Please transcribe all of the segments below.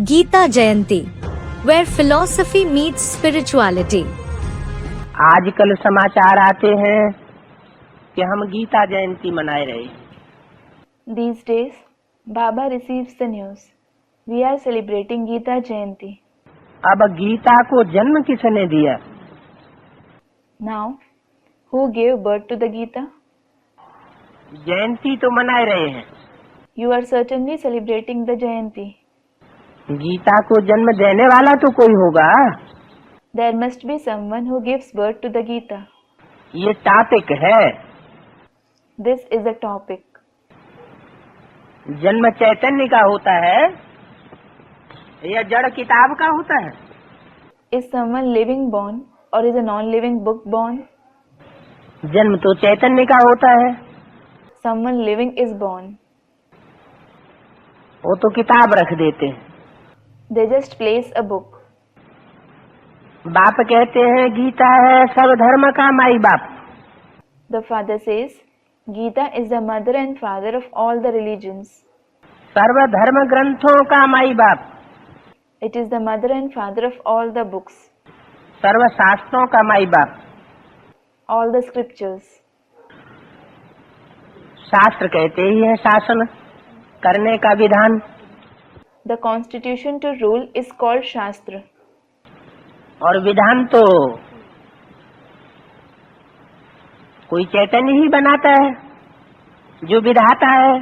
Geeta Jayanti, where philosophy meets spirituality. आजकल समाचार आते हैं कि हम गीता जयंती मनाए रहे। These days, Baba receives the news. We are celebrating Geeta Jayanti. अब गीता को जन्म किसने दिया? Now, who gave birth to the Gita? जयंती तो मनाए रहे हैं, You are certainly celebrating the Jayanti. Gita को जन्म देने वाला तो कोई होगा। There must be someone who gives birth to the Gita. ये टॉपिक है। This is the topic. जन्म चैतन्य का होता है या जड़ किताब का होता है? Is someone living born or is a non-living book born? जन्म तो चैतन्य का होता है, Someone living is born. वो तो किताब रख देते हैं। They just place a book. बाप कहते हैं गीता है सब धर्म का माई बाप। The father says, Gita is the mother and father of all the religions. सर्व धर्म ग्रंथों का माई बाप, It is the mother and father of all the books, सर्व शास्त्रों का माई बाप। all the scriptures. शास्त्र कहते ही है शासन करने का विधान। The constitution to rule is called Shastra. और विधान तो कोई चैतन्य ही बनाता है, जो विधाता है।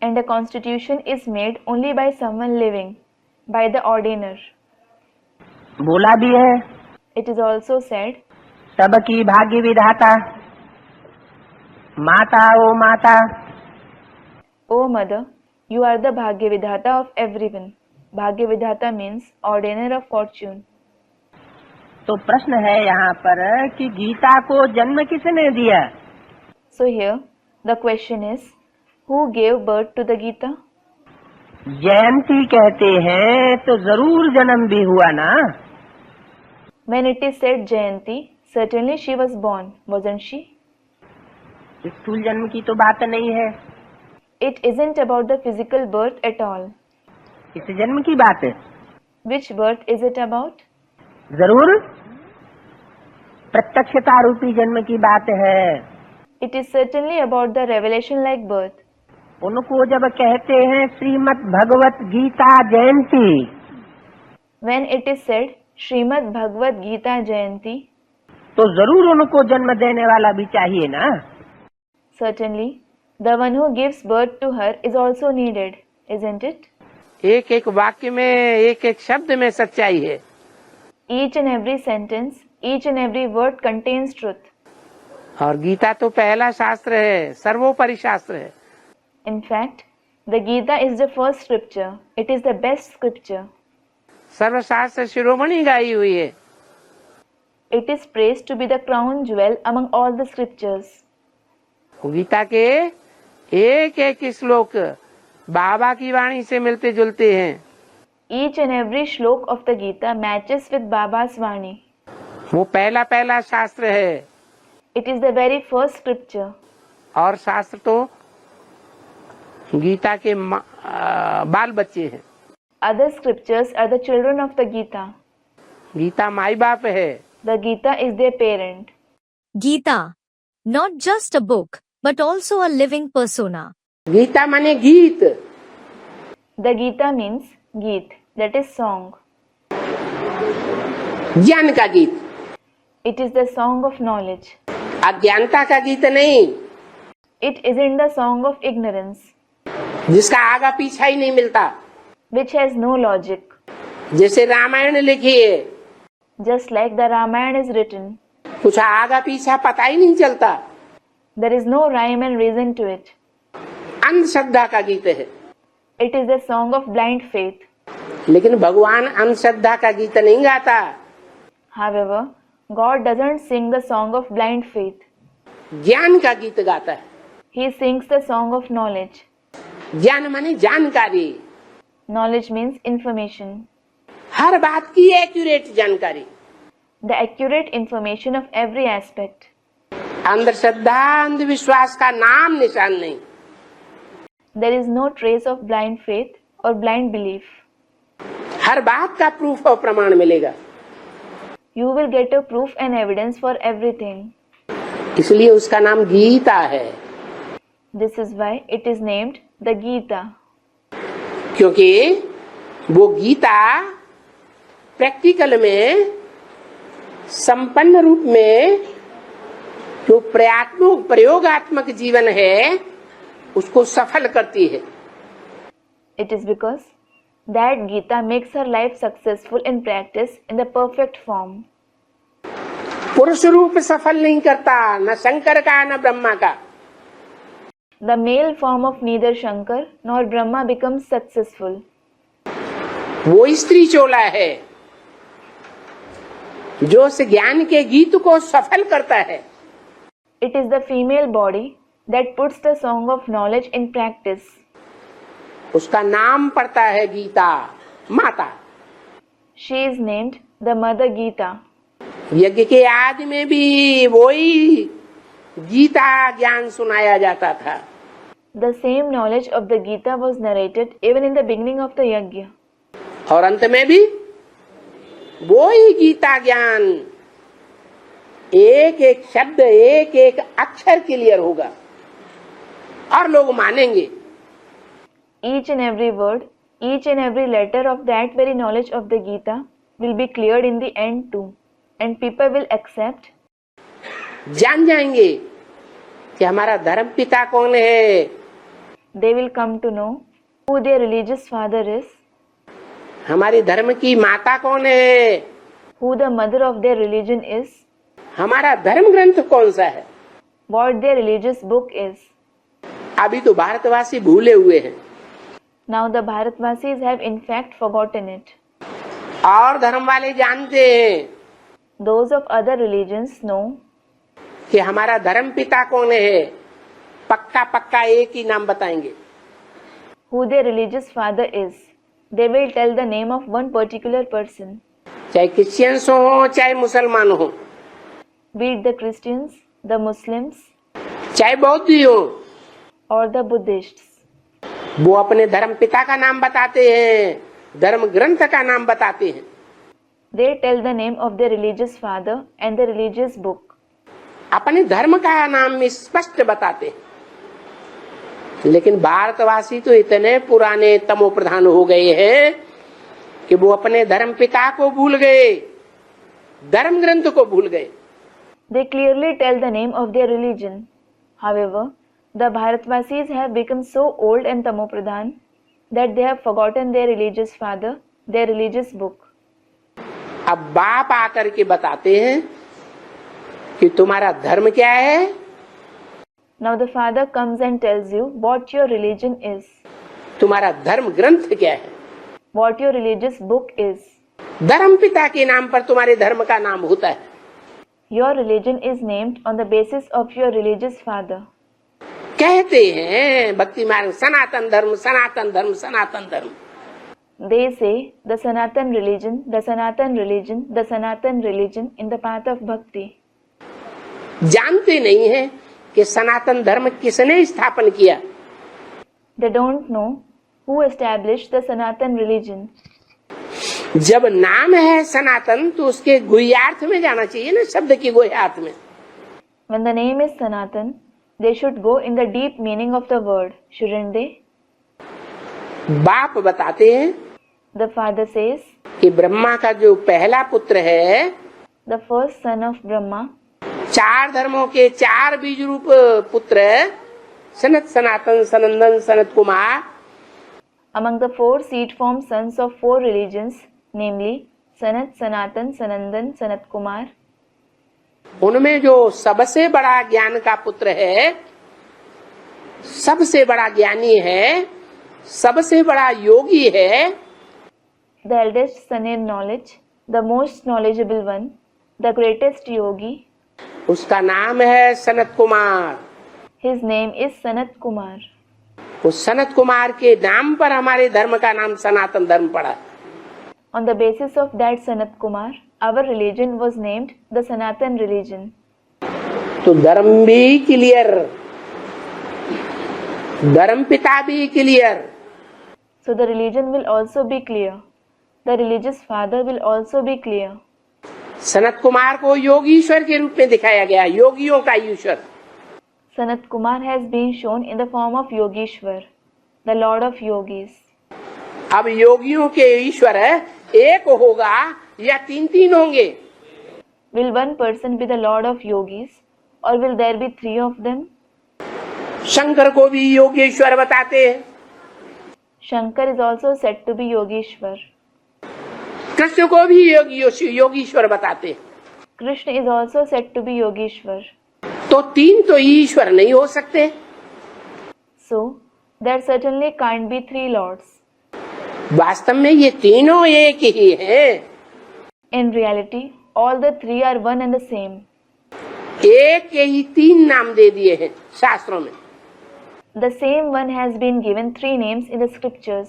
And a constitution is made only by someone living, by the ordainer. बोला भी है It is also said, सबकी भाग्य विधाता माता ओ माता। O mother, you are the Bhagya Vidhata of everyone. Bhagya Vidhata means ordainer of fortune. तो प्रश्न है यहाँ पर कि गीता को जन्म किसने दिया? So here, the question is, who gave birth to the Gita? जयंती कहते हैं तो जरूर जन्म भी हुआ ना। When it is said Jayanti, certainly she was born, wasn't she? स्थूल जन्म की तो बात नहीं है, It isn't about the physical birth at all. इस जन्म की बात है। Which birth is it about? जरूर प्रत्यक्षता रूपी जन्म की बात है। It is certainly about the revelation-like birth. उनको जब कहते हैं Shrimad Bhagavad Gita Jayanti, When it is said Srimad Bhagavad Gita Jayanti, तो जरूर उनको जन्म देने वाला भी चाहिए ना। certainly the one who gives birth to her is also needed, isn't it? एक एक वाक्य में एक एक शब्द में सच्चाई है। Each and every sentence, each and every word contains truth. और गीता तो पहला शास्त्र है, सर्वोपरि शास्त्र है। In fact, the Gita is the first scripture. It is the best scripture. सर्वशास्त्र शिरोमणि गाई हुई है। It is praised to be the crown jewel among all the scriptures. Gita के एक एक श्लोक बाबा की वाणी से मिलते जुलते हैं। Each and every shlok of the Gita matches with Baba's Vani. वो पहला पहला शास्त्र है। It is the very first scripture. और शास्त्र तो गीता के बाल बच्चे हैं। Other scriptures are the children of the Gita. Gita माई बाप है। The Gita is their parent. Geeta, not just a book, but also a living persona. Gita माने गीत। The Gita means Geet, that is song. ज्ञान का गीत, It is the song of knowledge. अज्ञानता का गीत नहीं, It isn't the song of ignorance, जिसका आगा पीछा ही नहीं मिलता। which has no logic. जैसे रामायण लिखी है, Just like the Ramayana is written, कुछ आगा पीछा पता ही नहीं चलता। there is no rhyme and reason to it. अंधश्रद्धा का गीत है। It is the song of blind faith. लेकिन भगवान अंधश्रद्धा का गीत नहीं गाता। However, God doesn't sing the song of blind faith. ज्ञान का गीत गाता है। He sings the song of knowledge. ज्ञान माने जानकारी, Knowledge means information. हर बात की एक्यूरेट जानकारी। The accurate information of every aspect. अंधश्रद्धा अंधविश्वास का नाम निशान नहीं। There is no trace of blind faith or blind belief. हर बात का प्रूफ और प्रमाण मिलेगा। You will get a proof and evidence for everything. इसलिए उसका नाम गीता है। This is why it is named the Gita. क्योंकि वो गीता प्रैक्टिकल में संपन्न रूप में जो प्रयोगात्मक जीवन है उसको सफल करती है। It is because that Gita makes her life successful in practice in the perfect form. पुरुष रूप सफल नहीं करता, न शंकर का न ब्रह्मा का। The male form of neither Shankar nor Brahma becomes successful. वो स्त्री चोला है जो उस ज्ञान के गीत को सफल करता है। It is the female body that puts the song of knowledge in practice. उसका नाम पड़ता है गीता माता। She is named the Mother Gita. यज्ञ के आदि में भी वही गीता ज्ञान सुनाया जाता था। The same knowledge of the Gita was narrated even in the beginning of the yajna. और अंत में भी वही गीता ज्ञान एक एक शब्द एक एक अक्षर क्लियर होगा और लोग मानेंगे। Each and every word, each and every letter of that very knowledge of the Gita will be cleared in the end too, and people will accept. जान जाएंगे कि हमारा धर्म पिता कौन है। They will come to know who their religious father is, हमारी धर्म की माता कौन है, who the mother of their religion is, हमारा धर्म ग्रंथ कौन सा है। what their religious book is. अभी तो भारतवासी भूले हुए हैं। Now the Bharatvasis have in fact forgotten it. और धर्म वाले जानते हैं Those of other religions know कि हमारा धर्म पिता कौन है। पक्का पक्का एक ही नाम बताएंगे। who their religious father is. They will tell the name of one particular person. चाहे क्रिश्चियंस हो चाहे मुसलमान हो, Be it the Christians, the Muslims, चाहे बौद्ध हो, or the Buddhists. वो अपने धर्म पिता का नाम बताते हैं, धर्म ग्रंथ का नाम बताते हैं। They tell the name of their religious father and the religious book. अपने धर्म का नाम स्पष्ट बताते हैं। लेकिन भारतवासी तो इतने पुराने तमो प्रधान हो गए हैं कि वो अपने धर्म पिता को भूल गए, धर्म ग्रंथ को भूल गए। They clearly tell the name of their religion. However, the Bharatvasis have become so old and tamopradhan that they have forgotten their religious father, their religious book. अब बाप आकर के बताते हैं कि तुम्हारा धर्म क्या है। Now the father comes and tells you what your religion is, तुम्हारा धर्म ग्रंथ क्या है। what your religious book is. धर्म पिता के नाम पर तुम्हारे धर्म का नाम होता है। Your religion is named on the basis of your religious father. कहते हैं भक्ति मार्ग सनातन धर्म सनातन धर्म सनातन धर्म। They say the Sanatan religion, the Sanatan religion, the Sanatan religion in the path of bhakti. जानते नहीं है कि सनातन धर्म किसने स्थापन किया। They don't know who established the Sanatan religion. जब नाम है सनातन तो उसके गुह्यार्थ में जाना चाहिए ना, शब्द की गुह्यार्थ में। When the name is Sanatan, they should go in the deep meaning of the word, shouldn't they? बाप बताते हैं The father says, कि ब्रह्मा का जो पहला पुत्र है, the first son of Brahma, चार धर्मों के चार बीज रूप पुत्र सनत सनातन Sanandan Sanat Kumar, among the four seed form sons of four religions, namely Sanat, Sanatan, Sanandan, Sanat Kumar, उनमें जो सबसे बड़ा ज्ञान का पुत्र है, सबसे बड़ा ज्ञानी है, सबसे बड़ा योगी है, the eldest son in knowledge, the most knowledgeable one, the greatest yogi, उसका नाम है Sanat Kumar. his name is Sanat Kumar. उस सनत कुमार के नाम पर हमारे धर्म का नाम सनातन धर्म पड़ा। On the basis of that Sanat Kumar, our religion was named the Sanatan religion. तो धर्म भी क्लियर, धर्म पिता भी clear, So the religion will also be clear. the religious father will also be clear. Sanat Kumar को योगीश्वर के रूप में दिखाया गया, योगियों का ईश्वर। Sanat Kumar has been shown in the form of Yogeshwar, the Lord of Yogis. अब योगियों के ईश्वर एक होगा या तीन तीन होंगे? Will one person be the Lord of Yogis, or will there be three of them? Shankar को भी योगेश्वर बताते हैं। Shankar is also said to be Yogeshwar. Krishna को भी योगीश्वर बताते हैं। Krishna is also said to be Yogeshwar. तो तीन तो ईश्वर नहीं हो सकते। So, there certainly can't be three lords. वास्तव में ये तीनों एक ही हैं। In reality, all the three are one and the same. एक के ही तीन नाम दे दिए हैं शास्त्रों में। The same one has been given three names in the scriptures.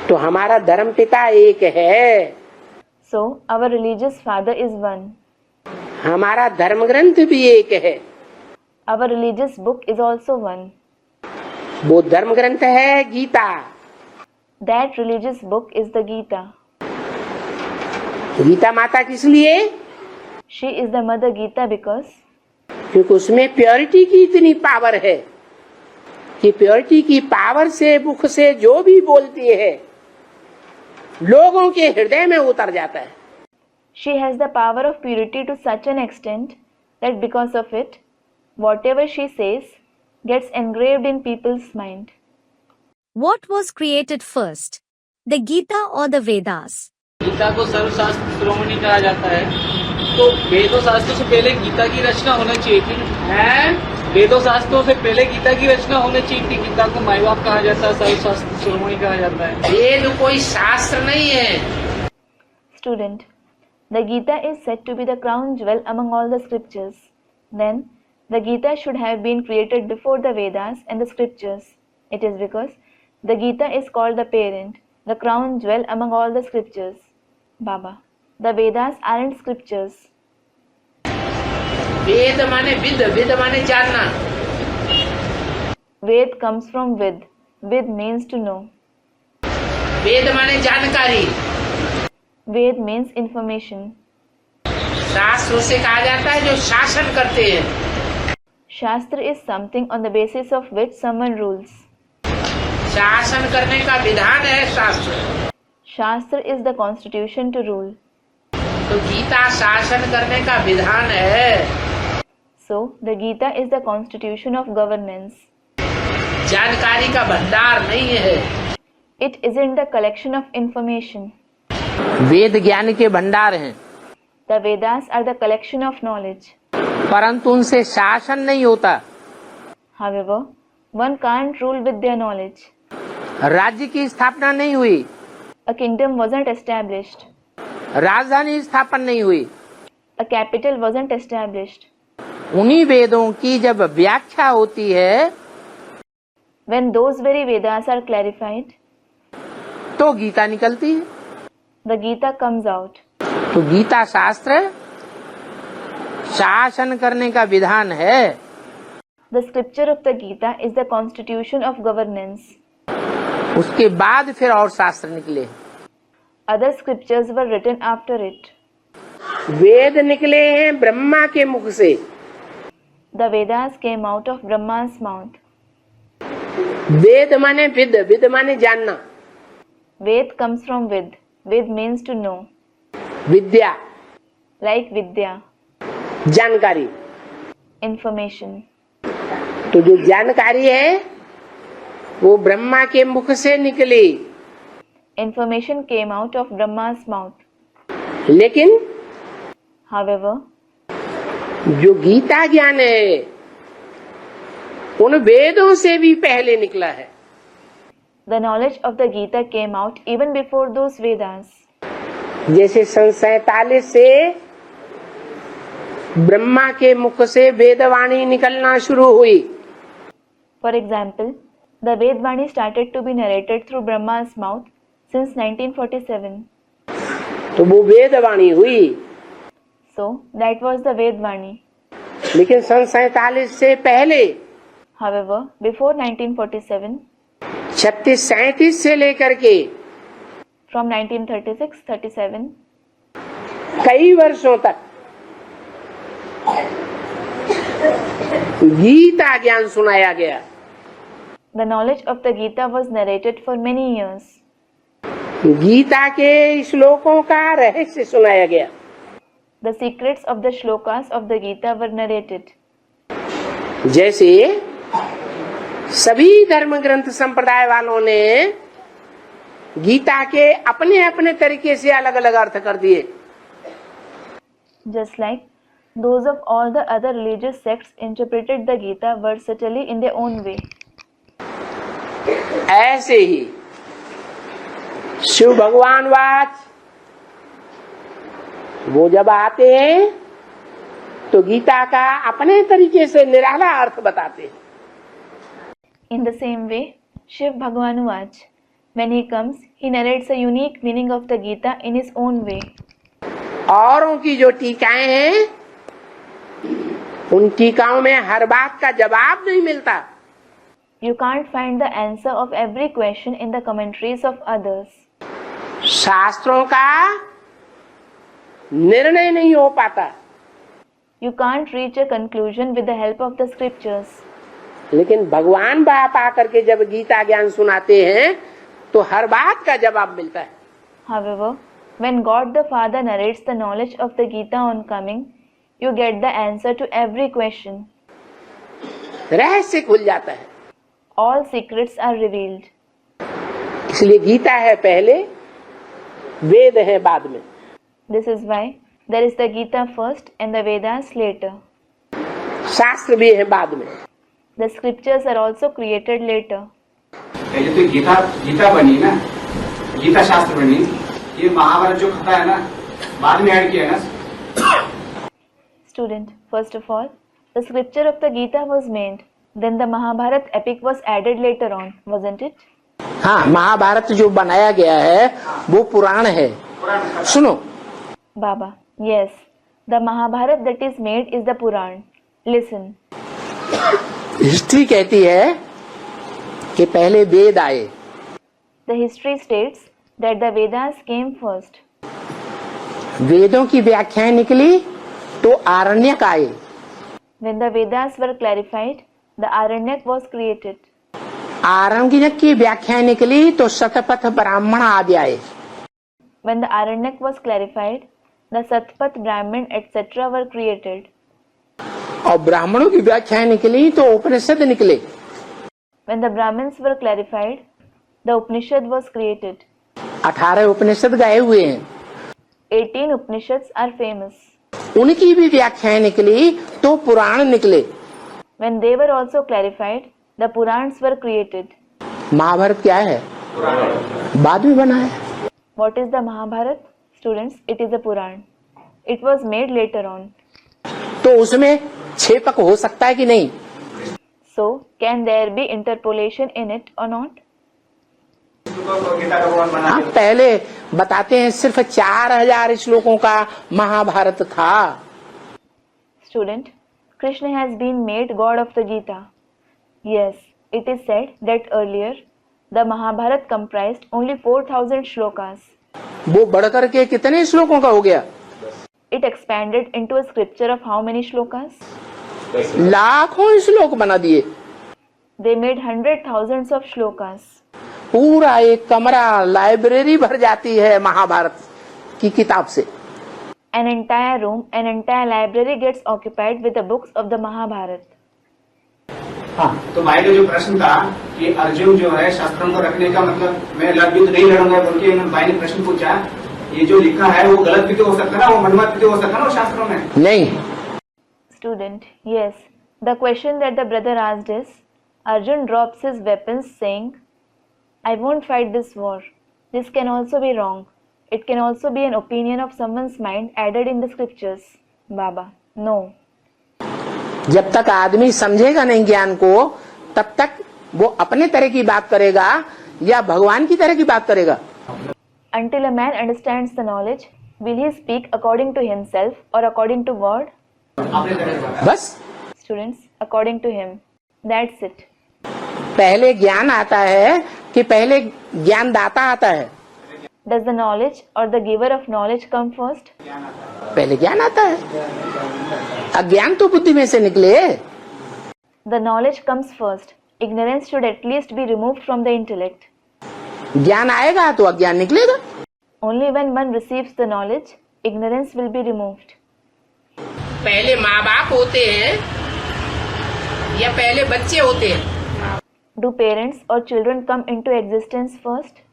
तो हमारा धर्म पिता एक है। So, our religious father is one. हमारा धर्म ग्रंथ भी एक है। Our religious book is also one. वो धर्म ग्रंथ है Gita. That religious book is the Gita. Gita माता किस लिए? She is the Mother Gita because क्योंकि उसमें प्योरिटी की इतनी पावर है कि प्योरिटी की पावर से मुख से जो भी बोलती है लोगों के हृदय में उतर जाता है। she has the power of purity to such an extent that because of it, whatever she says gets engraved in people's mind. What was created first, the Gita or the Vedas? Gita को सर्वशास्त्र शिरोमणि कहा जाता है, तो वेदों शास्त्रों से पहले गीता की रचना होना चाहिए थी। वेदों शास्त्रों से पहले गीता की रचना होनी चाहिए थी। गीता को माई बाप कहा जाता है, सर्वशास्त्र शिरोमणि कहा जाता है। वेद कोई शास्त्र नहीं है। Student, the Gita is said to be the crown jewel among all the scriptures. Then, the Gita should have been created before the Vedas and the scriptures. It is because the Gita is called the parent, the crown jewel among all the scriptures. Baba, the Vedas aren't scriptures. वेद माने with, with माने जानना। Ved comes from Vid. Vid means to know. वेद माने जानकारी। Ved means information. शास्त्र उसे कहा जाता है जो शासन करते हैं। Shastra is something on the basis of which someone rules. शासन करने का विधान है शास्त्र। Shastra is the constitution to rule. तो गीता शासन करने का विधान है। So, the Gita is the constitution of governance. जानकारी का भंडार नहीं है। It isn't the collection of information. वेद ज्ञान के भंडार हैं, The Vedas are the collection of knowledge. परंतु उनसे शासन नहीं होता। However, one can't rule with their knowledge. राज्य की स्थापना नहीं हुई, A kingdom wasn't established. राजधानी स्थापन नहीं हुई। A capital wasn't established. उन्हीं वेदों की जब व्याख्या होती है When those very Vedas are clarified, तो गीता निकलती है। the Gita comes out. तो गीता शास्त्र शासन करने का विधान है। The scripture of the Gita is the constitution of governance. उसके बाद फिर और शास्त्र निकले। Other scriptures were written after it. वेद निकले हैं ब्रह्मा के मुख से। The Vedas came out of Brahma's mouth. वेद माने विद, विद माने जानना। Ved comes from Vid. Ved means to know. Vidya Like Vidya, जानकारी। information. तो जो जानकारी है वो ब्रह्मा के मुख से निकली, Information came out of Brahma's mouth. लेकिन However, जो गीता ज्ञान है उन वेदों से भी पहले निकला है। the knowledge of the Gita came out even before those Vedas. जैसे सन 47 से ब्रह्मा के मुख से वेदवाणी निकलना शुरू हुई। For example, the Vedvani started to be narrated through Brahma's mouth since 1947. तो वो वेदवाणी हुई, So, that was the Vedvani. लेकिन सन 47 से पहले However, before 1947, 36-37 से लेकर के from 1936-37. कई वर्षों तक गीता ज्ञान सुनाया गया। The knowledge of the Gita was narrated for many years. Gita के श्लोकों का रहस्य सुनाया गया। The secrets of the shlokas of the Gita were narrated. जैसे सभी धर्म ग्रंथ संप्रदाय वालों ने गीता के अपने अपने तरीके से अलग अलग अर्थ कर दिए। Just like those of all the other religious sects interpreted the Gita versatilely in their own way. ऐसे ही शिव भगवान वाच वो जब आते हैं तो गीता का अपने तरीके से निराला अर्थ बताते हैं। In the same way, Shiv Bhagwan Vach, when he comes, he narrates a unique meaning of the Gita in his own way. औरों की जो टीकाएं हैं उन टीकाओं में हर बात का जवाब नहीं मिलता। You can't find the answer of every question in the commentaries of others. शास्त्रों का निर्णय नहीं हो पाता। You can't reach a conclusion with the help of the scriptures. लेकिन भगवान बाप आकर के जब गीता ज्ञान सुनाते हैं तो हर बात का जवाब मिलता है। However, when God the Father narrates the knowledge of the Gita on coming, you get the answer to every question. रहस्य खुल जाता है। All secrets are revealed. इसलिए गीता है पहले, वेद है बाद में। This is why there is the Gita first and the Vedas later. शास्त्र भी है बाद में। The scriptures are also created later. ये तो गीता बनी ना, गीता शास्त्र बनी, ये महाभारत जो कथा है ना बाद में ऐड किया ना। Student, first of all, the scripture of the Gita was made. Then the Mahabharat epic was added later on, wasn't it? हाँ, महाभारत जो बनाया गया है वो पुराण है। सुनो Baba, yes, the Mahabharat that is made is the Puran. Listen. History कहती है कि पहले वेद आए। The history states that the Vedas came first. वेदों की व्याख्याएं निकली तो आरण्यक आए। When the Vedas were clarified, the Aranyak was created. आरण्यक की व्याख्याएं निकली तो शतपथ ब्राह्मण आदि आए। When the Aranyak was clarified, the Satpat, Brahmin, etc. were created. और ब्राह्मणों की व्याख्याएं निकली तो उपनिषद निकले। When the Brahmins were clarified, the Upanishad was created. 18 उपनिषद गाए हुए हैं। 18 Upanishads are famous. उनकी भी व्याख्याएं निकली तो पुराण निकले। When they were also clarified, the Purans were created. Mahabharat क्या है? बाद में बना है। What is the Mahabharat? Students, it is a Puran. It was made later on. तो उसमें छेपक हो सकता है कि नहीं? So, can there be interpolation in it or not? हाँ, पहले बताते हैं सिर्फ 4000 श्लोकों का महाभारत था। Student, Krishna has been made God of the Gita. Yes, it is said that earlier the Mahabharat comprised only 4000 shlokas. वो बढ़कर के कितने श्लोकों का हो गया? It expanded into a scripture of how many shlokas? लाखों श्लोक बना दिए। They made 100,000s of shlokas. पूरा एक कमरा लाइब्रेरी भर जाती है महाभारत की किताब से। An entire room, an entire library gets occupied with the books of the Mahabharat. तो भाई का जो प्रश्न था कि अर्जुन जो है शस्त्रों को रखने का मतलब मैं युद्ध नहीं लड़ूंगा बोल के भाई ने प्रश्न पूछा, ये जो लिखा है वो गलत भी तो हो सकता है ना, वो मनमत भी तो हो सकता है ना वो शास्त्रों में? नहीं। Student, yes. The question that the brother asked is, Arjun drops his weapons saying, I won't fight this war. This can also be wrong. It can also be an opinion of someone's mind added in the scriptures. Baba, no. जब तक आदमी समझेगा नहीं ज्ञान को तब तक वो अपने तरह की बात करेगा या भगवान की तरह की बात करेगा। Until a man understands the knowledge, will he speak according to himself or according to God? बस Students, according to him. That's it. पहले ज्ञान आता है कि पहले ज्ञानदाता आता है? Does the knowledge or the giver of knowledge come first? पहले ज्ञान आता है, अज्ञान तो बुद्धि में से निकले। The knowledge comes first. Ignorance should at least be removed from the intellect. ज्ञान आएगा तो अज्ञान निकलेगा। Only when one receives the knowledge, ignorance will be removed. पहले माँ बाप होते हैं या पहले बच्चे होते हैं? Do parents or children come into existence first?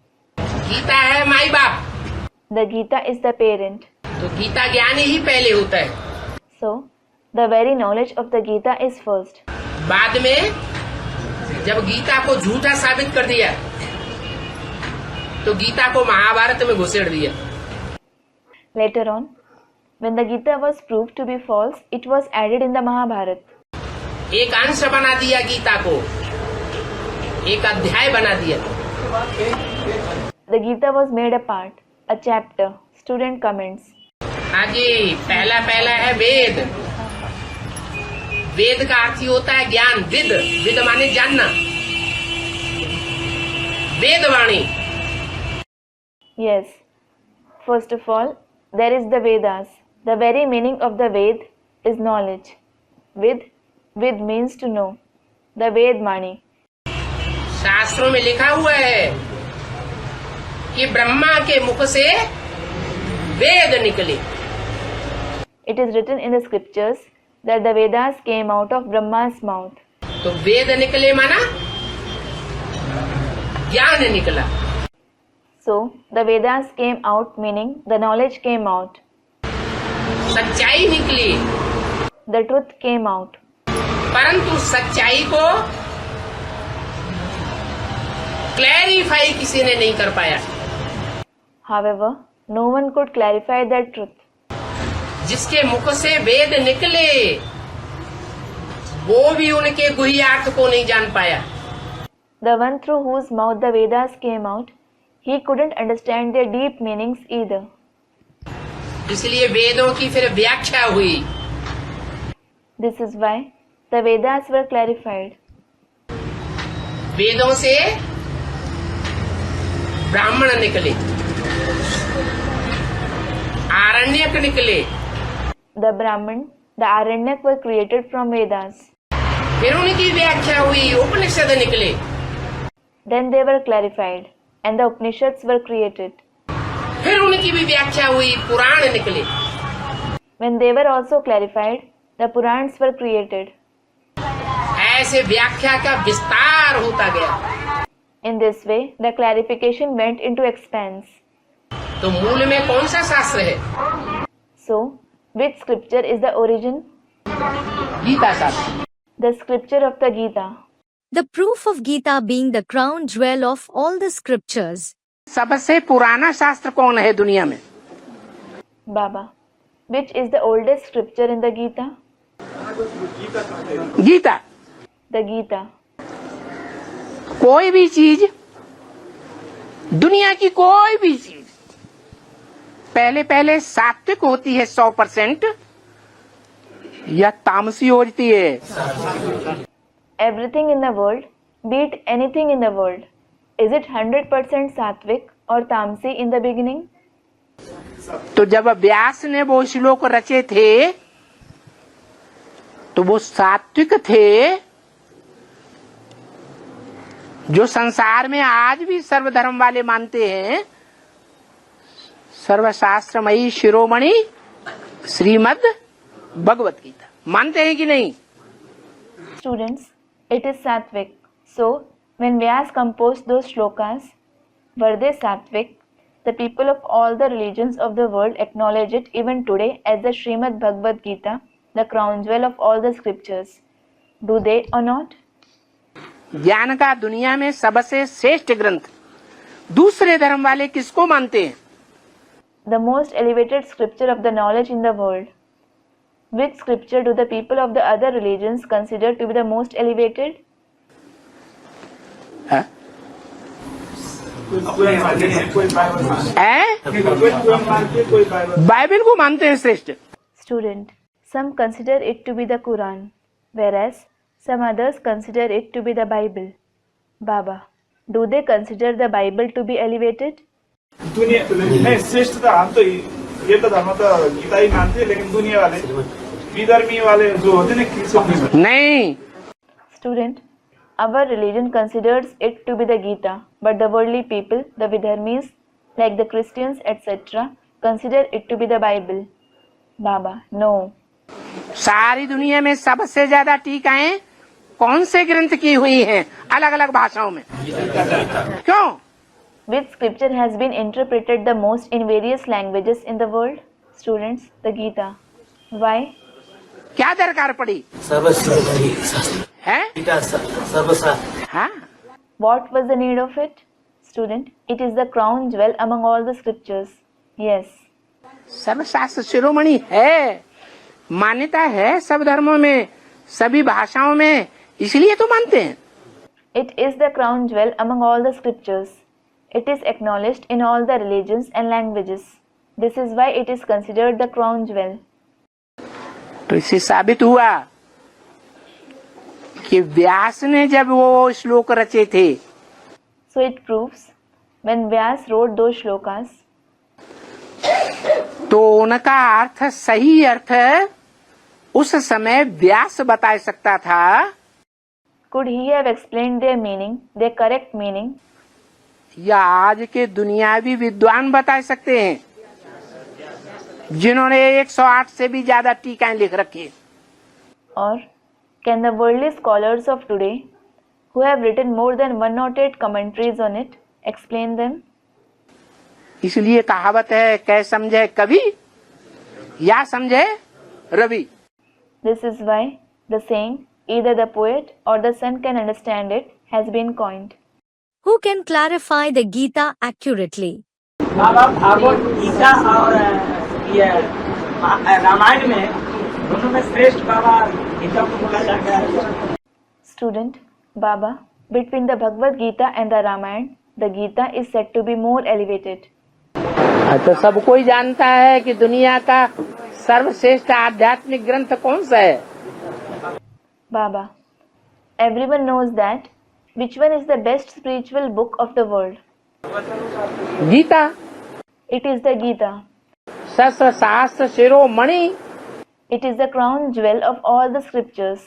Gita है माई बाप, The Gita is the parent. तो गीता ज्ञान ही पहले होता है। So, the very knowledge of the Gita is first. बाद में जब गीता को झूठा साबित कर दिया तो गीता को महाभारत में घुसेड़ दिया। Later on, when the Gita was proved to be false, it was added in the Mahabharata. एक अंश बना दिया गीता को, एक अध्याय बना दिया। The Gita was made a part, a chapter. Student comments. हाँ जी, पहला है वेद। वेद का अर्थ ही होता है ज्ञान। विद, विद माने जानना। वेदवाणी। Yes. First of all, there is the Vedas. The very meaning of the Ved is knowledge. Ved means to know. The Vedmani. शास्त्रों में लिखा हुआ है कि ब्रह्मा के मुख से वेद निकले। It is written in the scriptures that the Vedas came out of Brahma's mouth. तो वेद निकले माना ज्ञान निकला। So, the Vedas came out meaning the knowledge came out. सच्चाई निकली, The truth came out. परंतु सच्चाई को क्लैरिफाई किसी ने नहीं कर पाया। However, no one could clarify that truth. जिसके मुख से वेद निकले वो भी उनके गुह्यार्थ को नहीं जान पाया। The one through whose mouth the Vedas came out, he couldn't understand their deep meanings either. इसलिए वेदों की फिर व्याख्या हुई। This is why the Vedas were clarified. वेदों से ब्राह्मण निकले, आरण्यक निकले, The Brahman, the Aranyak were created from Vedas. फिर उनकी व्याख्या हुई, उपनिषद निकले, Then they were clarified, and the Upanishads were created. फिर उनकी भी व्याख्या हुई, पुराण निकले। When they were also clarified, the Purans were created. ऐसे व्याख्या का विस्तार होता गया। In this way, the clarification went into expanse. तो मूल में कौन सा शास्त्र है? So, which scripture is the origin? Gita शास्त्र। The scripture of the Gita. The proof of Gita being the crown jewel of all the scriptures. सबसे पुराना शास्त्र कौन है दुनिया में? Baba. Which is the oldest scripture in the Gita? Gita. The Gita. कोई भी चीज, दुनिया की कोई भी चीज पहले सात्विक होती है 100% या तामसी होती है? Everything in the world, be it anything in the world, is it 100% sattvic or tamasi in the beginning? तो जब व्यास ने वो श्लोक रचे थे तो वो सात्विक थे, जो संसार में आज भी सर्वधर्म वाले मानते हैं। सर्वशास्त्रमयी शिरोमणि श्रीमद् भगवत गीता मानते हैं कि नहीं? Students, it is sattvic. So, when Vyas composed those shlokas, were they sattvic? The people of all the religions of the world acknowledge it even today as the Srimad Bhagavad Gita, the crown jewel of all the scriptures. Do they or not? ज्ञान का दुनिया में सबसे श्रेष्ठ ग्रंथ दूसरे धर्म वाले किसको मानते हैं? The most elevated scripture of the knowledge in the world. Which scripture do the people of the other religions consider to be the most elevated? हैं? बाइबल को मानते हैं श्रेष्ठ। Student, some consider it to be the Quran, whereas some others consider it to be the Bible. Baba, do they consider the Bible to be elevated? दुनिया नहीं श्रेष्ठ था, हम तो ये तो धर्म तो गीता ही मानते, लेकिन दुनिया वाले विधर्मी वाले जो होते ना कृष्ण नहीं। Student, our religion considers it to be the Gita, but the worldly people, the Vidharmis, like the Christians, etc., consider it to be the Bible. Baba, no. सारी दुनिया में सबसे ज्यादा टीकाएं कौन से ग्रंथ की हुई हैं अलग अलग भाषाओं में? क्यों? Which scripture has been interpreted the most in various languages in the world? Students, the Gita. Why? क्या दरकार पड़ी है? हाँ? What was the need of it? Student, it is the crown jewel among all the scriptures. Yes. सर्वशास्त्र शिरोमणि है, मान्यता है सब धर्मों में, सभी भाषाओं में, इसलिए तो मानते हैं। It is the crown jewel among all the scriptures. It is acknowledged in all the religions and languages. This is why it is considered the crown jewel. तो इससे साबित हुआ कि व्यास ने जब वो श्लोक रचे थे, So it proves when Vyas wrote those shlokas, तो उनका अर्थ, सही अर्थ उस समय व्यास बता सकता था, could he have explained their meaning, their correct meaning, या आज के दुनियावी विद्वान बता सकते हैं जिन्होंने 108 से भी ज्यादा टीकाएं लिख रखी है? or can the worldly scholars of today, who have written more than 108 commentaries on it, explain them? इसलिए कहावत है, कै समझे कवि या समझे Ravi. This is why the saying, either the poet or the sun can understand it, has been coined. Who can clarify the Gita accurately? बाबा भागवत गीता और ये रामायण में दोनों में श्रेष्ठ बाबा गीता को बोला जाता है। Student, Baba, between the Bhagavad Gita and the Ramayana, the Gita is said to be more elevated. तो सब कोई जानता है कि दुनिया का सर्वश्रेष्ठ आध्यात्मिक ग्रंथ कौन सा है? Baba, everyone knows that which one is the best spiritual book of the world? Gita. It is the Gita. शस्त्र शास्त्र शिरोमणि, It is the crown jewel of all the scriptures.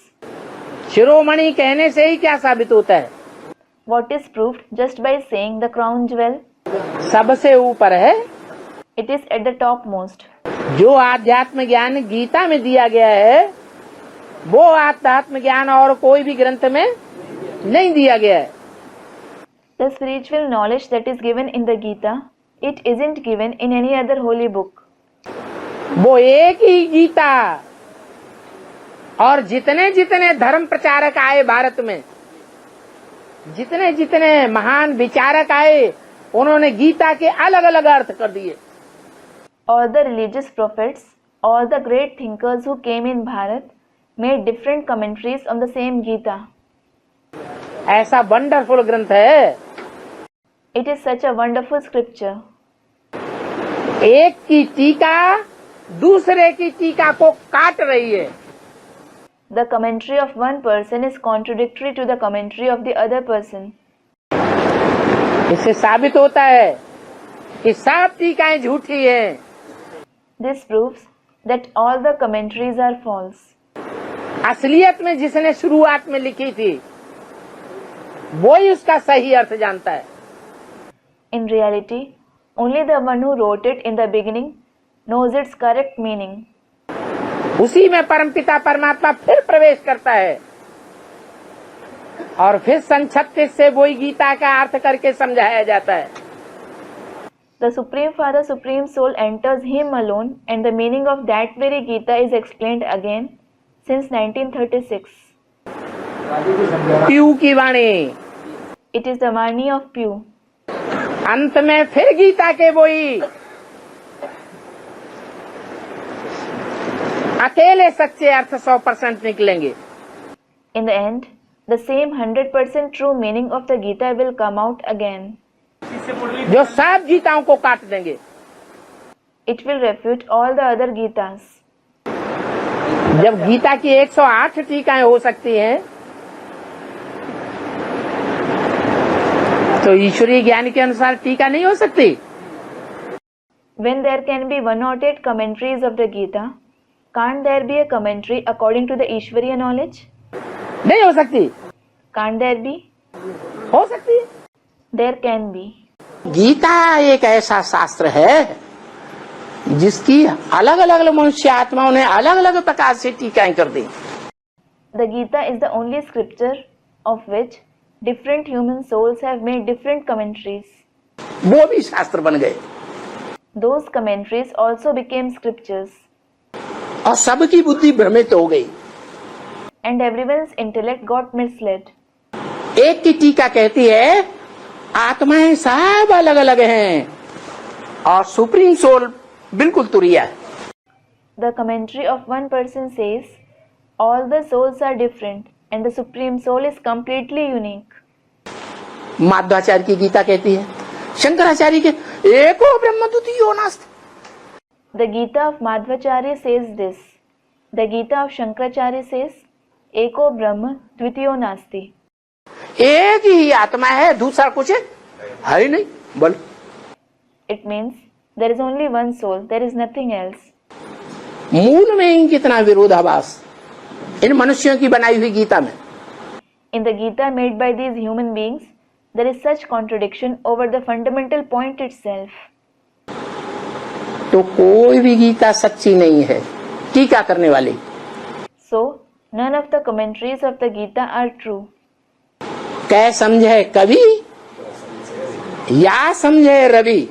शिरोमणि कहने से ही क्या साबित होता है? What is proved just by saying the crown jewel? सबसे ऊपर है। It is at the topmost. जो आध्यात्म ज्ञान गीता में दिया गया है, वो आध्यात्म ज्ञान और कोई भी ग्रंथ में नहीं दिया गया है। The spiritual knowledge that is given in the Gita, it isn't given in any other holy book. वो एक ही गीता, और जितने जितने धर्म प्रचारक आए भारत में, जितने जितने महान विचारक आए, उन्होंने गीता के अलग अलग अर्थ कर दिए। All the religious prophets, all the great thinkers who came in Bharat made different commentaries on the same Gita. ऐसा वंडरफुल ग्रंथ है। It is such a wonderful scripture. एक की टीका दूसरे की टीका को काट रही है। The commentary of one person is contradictory to the commentary of the other person. इससे साबित होता है कि सब टीकाएं झूठी हैं। This proves that all the commentaries are false. असलियत में जिसने शुरुआत में लिखी थी, वो ही उसका सही अर्थ जानता है। In reality, only the one who wrote it in the beginning knows its correct meaning. उसी में परमपिता परमात्मा फिर प्रवेश करता है और फिर सन 36 से वही गीता का अर्थ करके समझाया जाता है। The Supreme Father, Supreme Soul enters him alone, and the meaning of that very Gita is explained again since 1936. प्यू की वाणी, It is the Vani of Pew. अंत में फिर गीता के वही अकेले सच्चे अर्थ 100% निकलेंगे। In the end, the same 100% true meaning of the Gita will come out again. जो सब गीताओं को काट देंगे। It will refute all the other Gitas. जब गीता की 108 टीकाएं हो सकती हैं, तो ईश्वरीय ज्ञान के अनुसार टीका नहीं हो सकती। When there can be 108 commentaries of the Gita, can't there be a commentary according to the Ishvariya knowledge? नहीं हो सकती? Can't there be? हो सकती है। There can be. गीता एक ऐसा शास्त्र है जिसकी अलग अलग मनुष्य आत्माओं ने अलग अलग प्रकार से टीकाएं कर दी। The Gita is the only scripture of which different human souls have made different commentaries. वो भी शास्त्र बन गए Those commentaries also became scriptures, और सबकी बुद्धि भ्रमित हो गई। and everyone's intellect got misled. एक की टीका कहती है आत्माएं सब अलग अलग हैं और सुप्रीम सोल बिल्कुल तुरिया है। The commentary of one person says, all the souls are different and the supreme soul is completely unique. Madhvacharya की गीता कहती है, शंकराचार्य के एको ब्रह्म द्वितीयो नास्ति। The Gita of Madhvacharya says this. The Gita of Shankaracharya says, Eko Brahma Dvitiyo Nasti. एक ही आत्मा है, दूसरा कुछ है ही नहीं। बोल। It means there is only one soul, there is nothing else. मूल में ही कितना विरोधाभास इन मनुष्यों की बनाई हुई गीता में। In the Gita made by these human beings, there is such contradiction over the fundamental point itself. तो कोई भी गीता सच्ची नहीं है टीका करने वाली। So, none of the commentaries of the Gita are true. कै समझे कवि या समझे Ravi,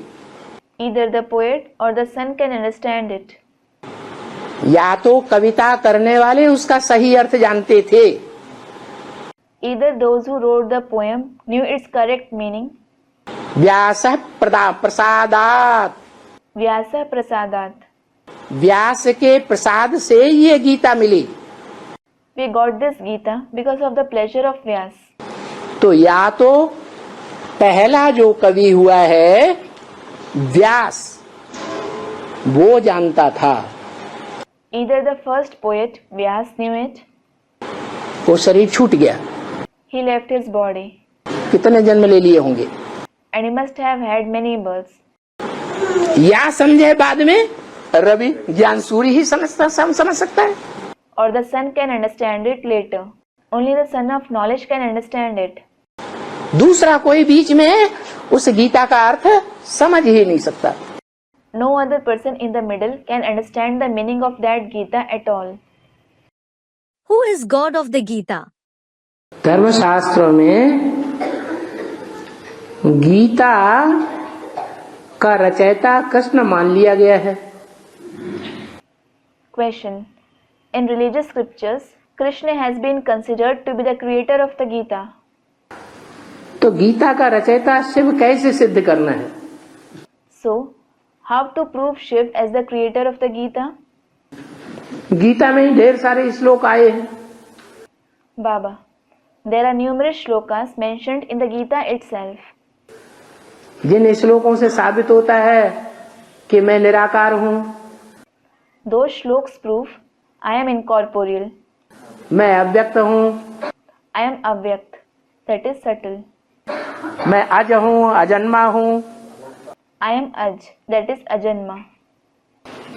Either the poet or the sun can understand it. या तो कविता करने वाले उसका सही अर्थ जानते थे, Either those who wrote the poem knew its correct meaning, Vyas प्रसादात, Vyasa Prasadat. व्यास के प्रसाद से ये गीता मिली। We got this Gita because of the pleasure of Vyas. तो या तो पहला जो कवि हुआ है व्यास वो जानता था, Either the first poet, Vyas, knew it, वो शरीर छूट गया, he left his body, कितने जन्म ले लिए होंगे, and he must have had many births. या समझे बाद में रवि, ज्ञान सूर्य ही समझ सकता है। Or the sun can understand it later. Only the son of knowledge can understand it. दूसरा कोई बीच में उस गीता का अर्थ समझ ही नहीं सकता। No other person in the middle can understand the meaning of that Gita at all. Who is God of the Gita? धर्मशास्त्रों में गीता का रचयिता कृष्ण मान लिया गया है। Question. In religious scriptures, Krishna has been considered to be the creator of the Gita. तो गीता का रचयिता शिव कैसे सिद्ध करना है? So, how to prove Shiv as the creator of the Gita? Gita में ही ढेर सारे श्लोक आए हैं। Baba, there are numerous shlokas mentioned in the Gita itself. जिन श्लोकों से साबित होता है कि मैं निराकार हूँ, Those shloks prove I am incorporeal, मैं अव्यक्त हूँ, I am avyakt, that is subtle, मैं अज हूँ, अजन्मा हूँ, I am aj, that is ajanma.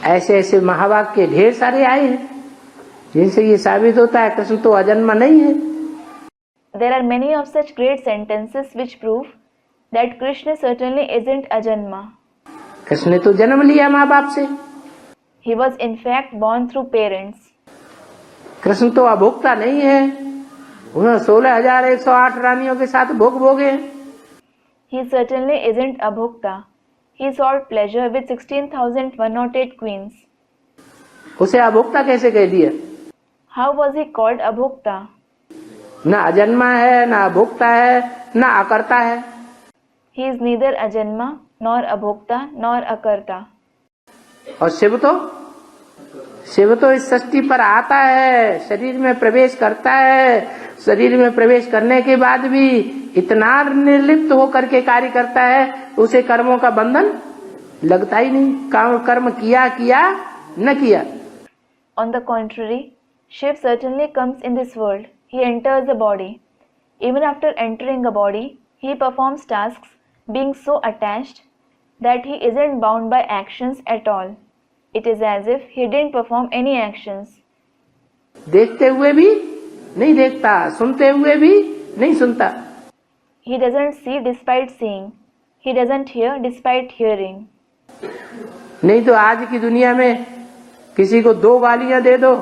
ऐसे ऐसे महावाक्य ढेर सारे आए हैं जिनसे ये साबित होता है कृष्ण तो अजन्मा नहीं है। There are many of such great sentences which prove that Krishna certainly isn't ajanma. Krishna ने तो जन्म लिया माँ बाप से। He was in fact born through parents. Krishna तो अभोक्ता नहीं है, उन्होंने 16,108 रानियों के साथ भोग भोगे। He certainly isn't abhokta. He sought pleasure with 16,108 queens. उसे अभोक्ता कैसे कह दिया? How was he called abhokta? न अजन्मा है, न अभोक्ता है, न अकर्ता है। He is neither ajanma nor abhokta nor akarta. और शिव तो इस सृष्टि पर आता है, शरीर में प्रवेश करता है, शरीर में प्रवेश करने के बाद भी इतना निर्लिप्त होकर के कार्य करता है, उसे कर्मों का बंधन लगता ही नहीं। कर्म किया न किया। On the contrary, Shiv certainly comes in this world. He enters a body. Even after entering a body, he performs tasks, being so attached that he isn't bound by actions at all. It is as if he didn't perform any actions. देखते हुए भी नहीं देखता, सुनते हुए भी नहीं सुनता. He doesn't see despite seeing. He doesn't hear despite hearing. नहीं तो आज की दुनिया में किसी को 2 गालियां दे दो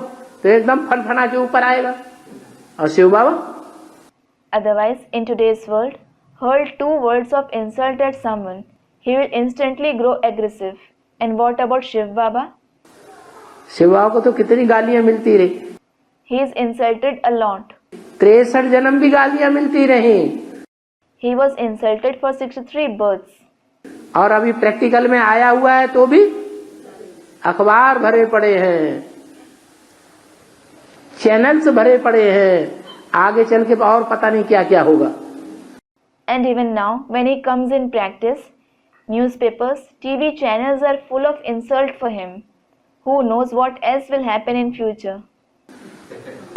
तो एकदम फनफना के ऊपर आएगा. और शिव बाबा, Otherwise, in today's world, hurl 2 words of insult at someone, he will instantly grow aggressive. And what about Shiv Baba? Shiv बाबा को तो कितनी गालियां मिलती रही. He is insulted a lot. 63 जन्म भी गालियां मिलती रही. He was insulted for 63 births. और अभी प्रैक्टिकल में आया हुआ है तो भी अखबार भरे पड़े हैं, चैनल्स भरे पड़े हैं. आगे चल के और पता नहीं क्या क्या होगा. And even now, when he comes in practice, newspapers, TV channels are full of insult for him. Who knows what else will happen in future?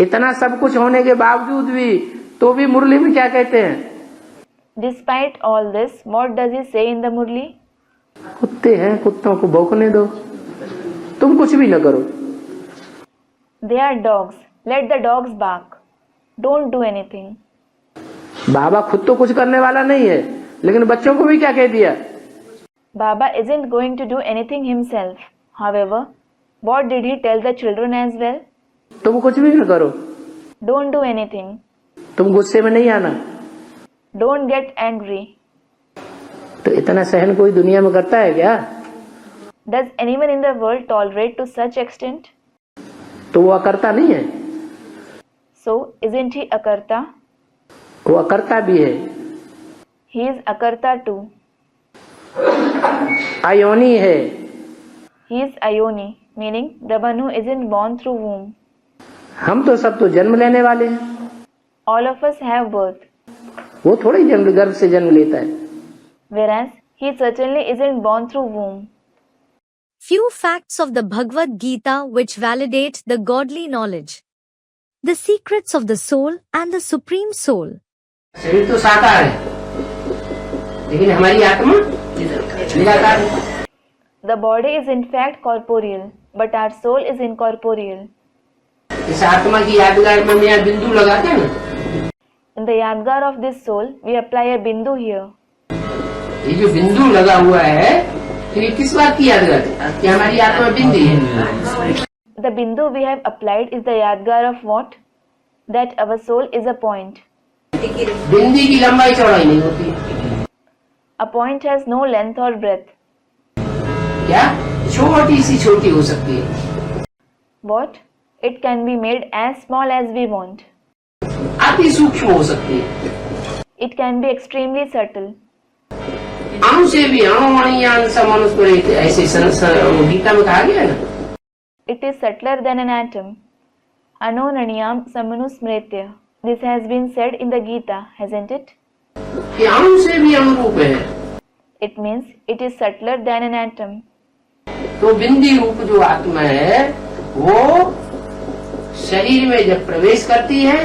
इतना सब कुछ होने के बावजूद भी तो भी मुरली में क्या कहते हैं? Despite all this, what does he say in the Murli? कुत्ते हैं, कुत्तों को भौंकने दो, तुम कुछ भी न करो. They are dogs. Let the dogs bark. Don't do anything. बाबा खुद तो कुछ करने वाला नहीं है, लेकिन बच्चों को भी क्या कह दिया? Baba isn't going to do anything himself. However, what did he tell the children as well? तुम कुछ भी न करो, Don't do anything. तुम गुस्से में नहीं आना. Don't get angry. तो इतना सहन कोई दुनिया में करता है क्या? Does anyone in the world tolerate to such extent? तो वो अकर्ता नहीं है, So, isn't he Akarta? वो अकर्ता भी है. He is Akarta too. अयोनी है. He is Ayoni, meaning the one who isn't born through womb. हम तो सब तो जन्म लेने वाले हैं. All of us have birth, वो थोड़ा ही जन्म गर्भ से जन्म लेता है. whereas he certainly isn't born through womb. Few facts of the Bhagavad Gita which validate the godly knowledge. The secrets of the soul and the supreme soul. शरीर तो साकार है, लेकिन हमारी आत्मा निराकार है. The body is in fact corporeal, but our soul is incorporeal. इस आत्मा की यादगार में यहाँ बिंदु लगाते हैं ना, In the Yadgar of this soul, we apply a bindu here. ये जो बिंदु लगा हुआ है तो ये किस बात की यादगार है? कि हमारी आत्मा बिंदी है. The bindu we have applied is the Yadgar of what? That our soul is a point. बिंदी की लंबाई चौड़ाई नहीं होती. A point has no length or breadth. क्या छोटी सी छोटी हो सकती है, What? It can be made as small as we want. अति सूक्ष्म हो सकती है. It can be extremely subtle. अणु से भी अणुमणियान समनुस्मृत, ऐसे गीता में कहा गया है ना. It is subtler than an atom. Anonaniyam samanusmritya. This has been said in the Gita, hasn't it? कि अणु से भी अनुरूप है. It means it is subtler than an atom. तो बिंदी रूप जो आत्मा है वो शरीर में जब प्रवेश करती है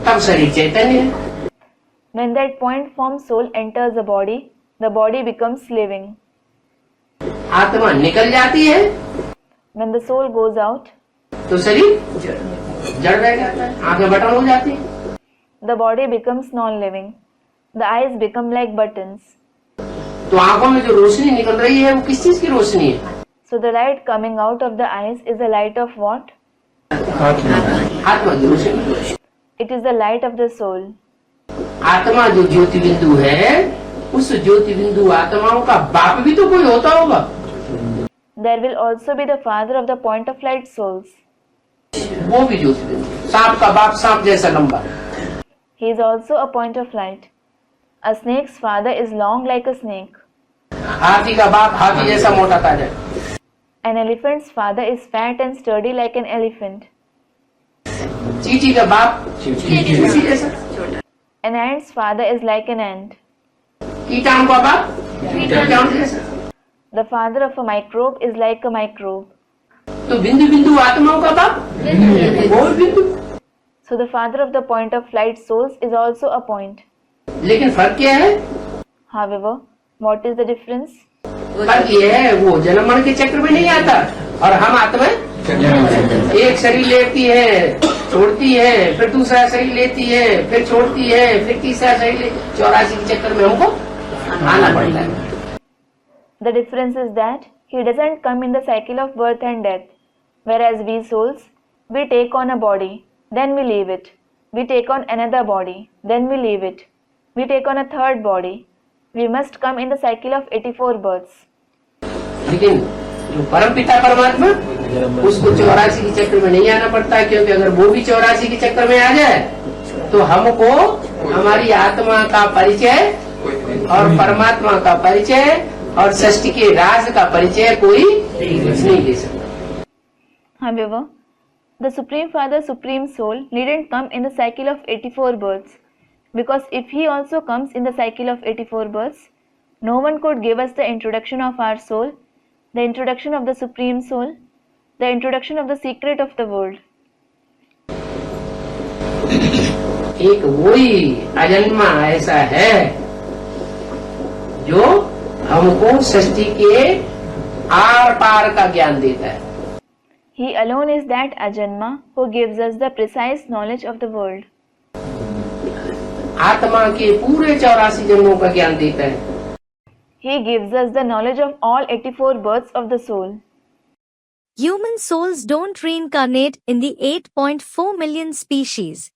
तब शरीर चैतन्य है. When that point form soul enters the body becomes living. आत्मा निकल जाती है When the soul goes out, तो शरीर जड़ रह जाता है, आंखें बटन हो जाती है. the body becomes non-living. The eyes become like buttons. तो आंखों में जो रोशनी निकल रही है वो किस चीज की रोशनी है? So the light coming out of the eyes is the light of what? आत्मा की रोशनी. It is the light of the soul. आत्मा जो ज्योति बिंदु है उस ज्योति बिंदु आत्माओं का बाप भी तो कोई होता होगा. There will also be the father of the point of light souls. वो भी ज्योति बिंदु. सांप का बाप सांप जैसा लंबा. He is also a point of light. A snake's father is long like a snake. हाथी का बाप हाथी जैसा मोटा ताजा. An elephant's father is fat and sturdy like an elephant. चींटी का बाप चींटी जैसा. An ant's father is like an ant. कीटाणु का बाप कीटाणु जैसा. The father of a microbe is like a microbe. तो बिंदु बिंदु आत्माओं का बाप वो बिंदु. So the father of the point of light souls is also a point. लेकिन फर्क क्या है? However, what is the difference? पर ये है वो जन्म मरण के चक्र में नहीं आता। और हम आत्मा एक शरीर लेती है, छोड़ती है, फिर दूसरा शरीर लेती है, फिर छोड़ती है, फिर तीसरा शरीर 84 के चक्कर में हमको आना पड़ता है। The difference is that he doesn't come in the cycle of birth and death, whereas we souls, we take on a body, then we leave it. We take on another body, then we leave it. We take on a third body. We must come in the cycle of 84 births. लेकिन जो परम पिता परमात्मा, उसको 84 के चक्कर में नहीं आना पड़ता है, क्योंकि अगर वो भी 84 के चक्कर में आ जाए तो हमको हमारी आत्मा का परिचय और परमात्मा का परिचय और सृष्टि के राज का परिचय कोई नहीं दे सकता। However, the Supreme Father, Supreme Soul, needn't come in the cycle of 84 births, because if he also comes in the cycle of 84 births, no one could give us the introduction of our soul, the introduction of the Supreme Soul, the introduction of the secret of the world. एक वही अजन्मा ऐसा है जो हमको सृष्टि के are पार का ज्ञान देता है। He alone is that Ajanma who gives us the precise knowledge of the world. आत्मा के पूरे 84 जन्मों का ज्ञान देता है। He gives us the knowledge of all 84 births of the soul. Human souls don't reincarnate in the 8.4 million species.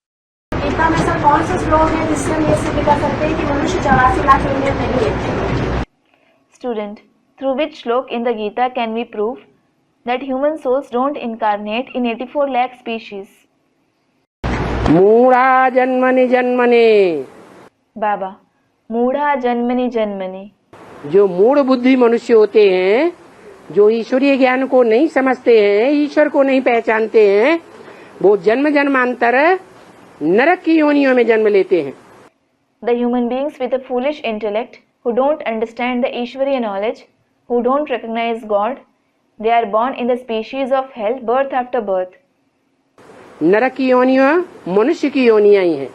Gita में sir कौन से श्लोक है जिससे हम ये सिद्ध कर सकते हैं कि मनुष्य 84 लाख यूनिट नहीं है? Student, through which shlok in the Gita can we prove that human souls don't incarnate in 84 lakh species? मूढ़ा जन्मनि जन्मनि। Baba, मूढ़ा जन्मनि जन्मनि। जो मूढ़ बुद्धि मनुष्य होते हैं, जो ईश्वरीय ज्ञान को नहीं समझते हैं, ईश्वर को नहीं पहचानते हैं, वो जन्म जन्मांतर नरक की योनियों में जन्म लेते हैं। The human beings with a foolish intellect, who don't understand the Ishvariya knowledge, who don't recognize God, they are born in the species of hell, birth after birth. नरक की योनियां मनुष्य की योनियां ही हैं।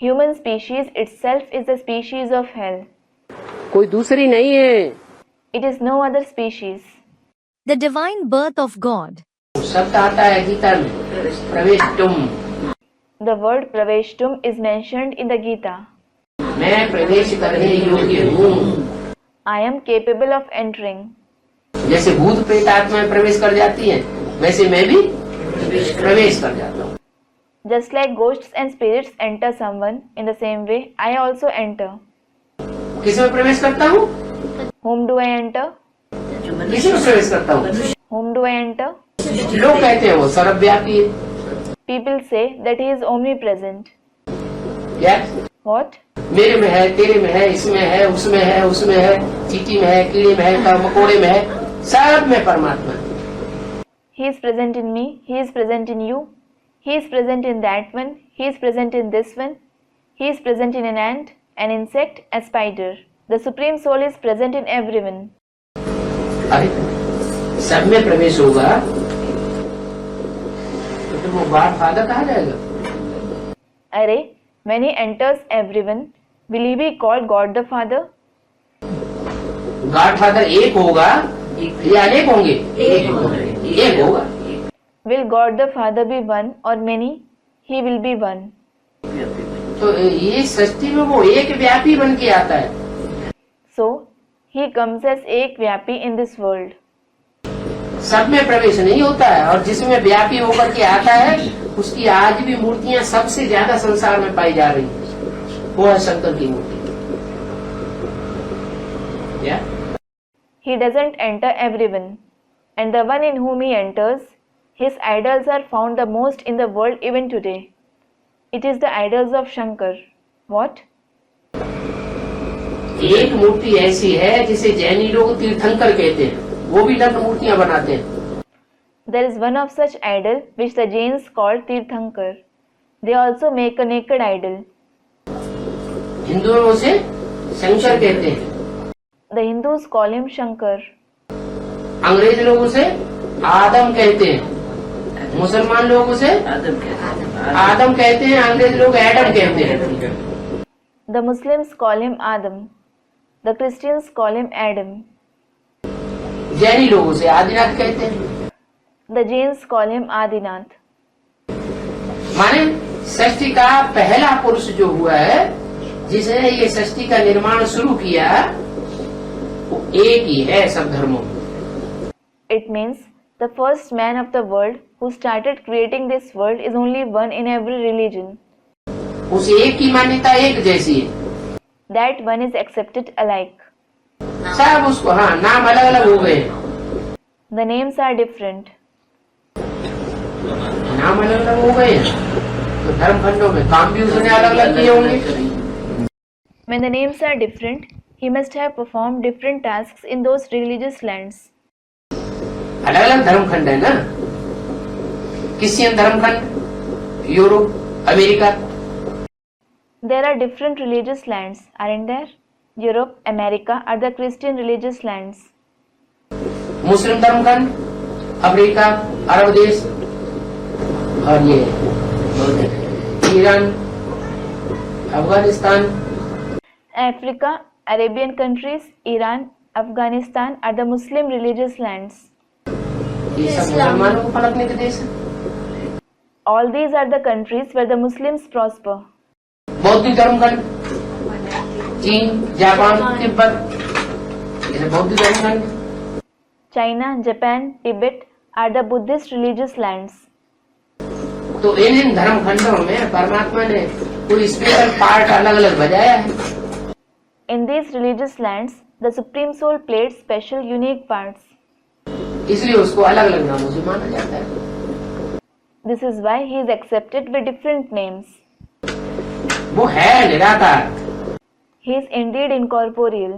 Human species itself is the species of hell. कोई दूसरी नहीं है। It is no other species. The divine birth of God. शब्द आता है गीता में, प्रवेष्टुम। The word praveshtum is mentioned in the Gita. मैं प्रवेश करने योग्य हूँ। I am capable of entering. जैसे भूत प्रेत आत्माएं प्रवेश कर जाती हैं, वैसे मैं भी प्रवेश कर जाता हूँ। Just like ghosts and spirits enter someone, in the same way, I also enter. किसमें प्रवेश करता हूँ? Whom do I enter? किसमें प्रवेश करता हूँ? Whom do I enter? लोग कहते हैं वो सर्वव्यापी है। People say that he is omnipresent. क्या? What? मेरे में है, तेरे में है, इसमें है, उसमें है, उसमें है, चींटी में है, कीड़े में है, मकोड़े में है, सब में परमात्मा है। He is present in me, he is present in you, he is present in that one, he is present in this one, he is present in an ant, an insect, a spider. The Supreme Soul is present in everyone. अरे सब में प्रवेश होगा तो वो God father कहा जाएगा? Array, when he enters everyone, will he be called God the Father? God father एक होगा या अनेक होंगे? एक होगा। Will God the Father be one or many? He will be one. तो ये सृष्टि में वो एक व्यापी बन के आता है। So, he comes as एक व्यापी in this world. सब में प्रवेश नहीं होता है, और जिसमें व्यापी होकर के आता है उसकी आज भी मूर्तियां सबसे ज्यादा संसार में पाई जा रही है, वो है शंकर की मूर्ति। क्या? He doesn't enter everyone, and the one in whom he enters, his idols are found the most in the world even today. It is the idols of Shankar. What? एक मूर्ति ऐसी है जिसे जैनी लोग तीर्थंकर कहते हैं, वो भी नग्न मूर्तियां बनाते हैं। There is one of such idol which the Jains call Tirthankar. They also make a naked idol. हिंदुओं में उसे शंकर कहते हैं। The Hindus call him Shankar. अंग्रेज लोग उसे आदम कहते हैं, मुसलमान लोग उसे आदम कहते हैं, अंग्रेज लोग एडम कहते हैं। The Muslims call him Adam. The Christians call him Adam. जैनी लोग उसे आदिनाथ कहते हैं। The Jains call him Adinath. माने सृष्टि का पहला पुरुष जो हुआ है, जिसने ये सृष्टि का निर्माण शुरू किया, वो एक ही है सब धर्मों में। It means the first man of the world who started creating this world is only one in every religion. उस एक की मान्यता एक जैसी है। That one is accepted alike. सब उसको, हाँ, नाम अलग अलग हो गए, The names are different. नाम अलग अलग हो गए, तो धर्म खंडों में काम भी उसने अलग अलग किए होंगे। When the names are different, he must have performed different tasks in those religious lands. अलग अलग धर्म खंड है ना, क्रिश्चियन धर्म खंड, Europe, America. There are different religious lands, aren't there? Europe, America are the Christian religious lands. मुस्लिम धर्म खंड, अफ्रीका, अरब देश, और ये Iran, Afghanistan. Africa, Arabian countries, Iran, Afghanistan are the Muslim religious lands. ये सब मुसलमानों को पलटने के देश है। All these are the countries where the Muslims prosper. बौद्ध धर्म खंड, चीन, जापान, तिब्बत, ये बौद्ध धर्म खंड। China, Japan, Tibet are the Buddhist religious lands. तो इन धर्म खंडों में परमात्मा ने कोई स्पेशल पार्ट अलग अलग बजाया है। In these religious lands, the Supreme Soul played special unique parts. इसलिए उसको अलग अलग नामों से माना जाता है। This is why he is accepted with different names. वो है निराकार, He is indeed incorporeal.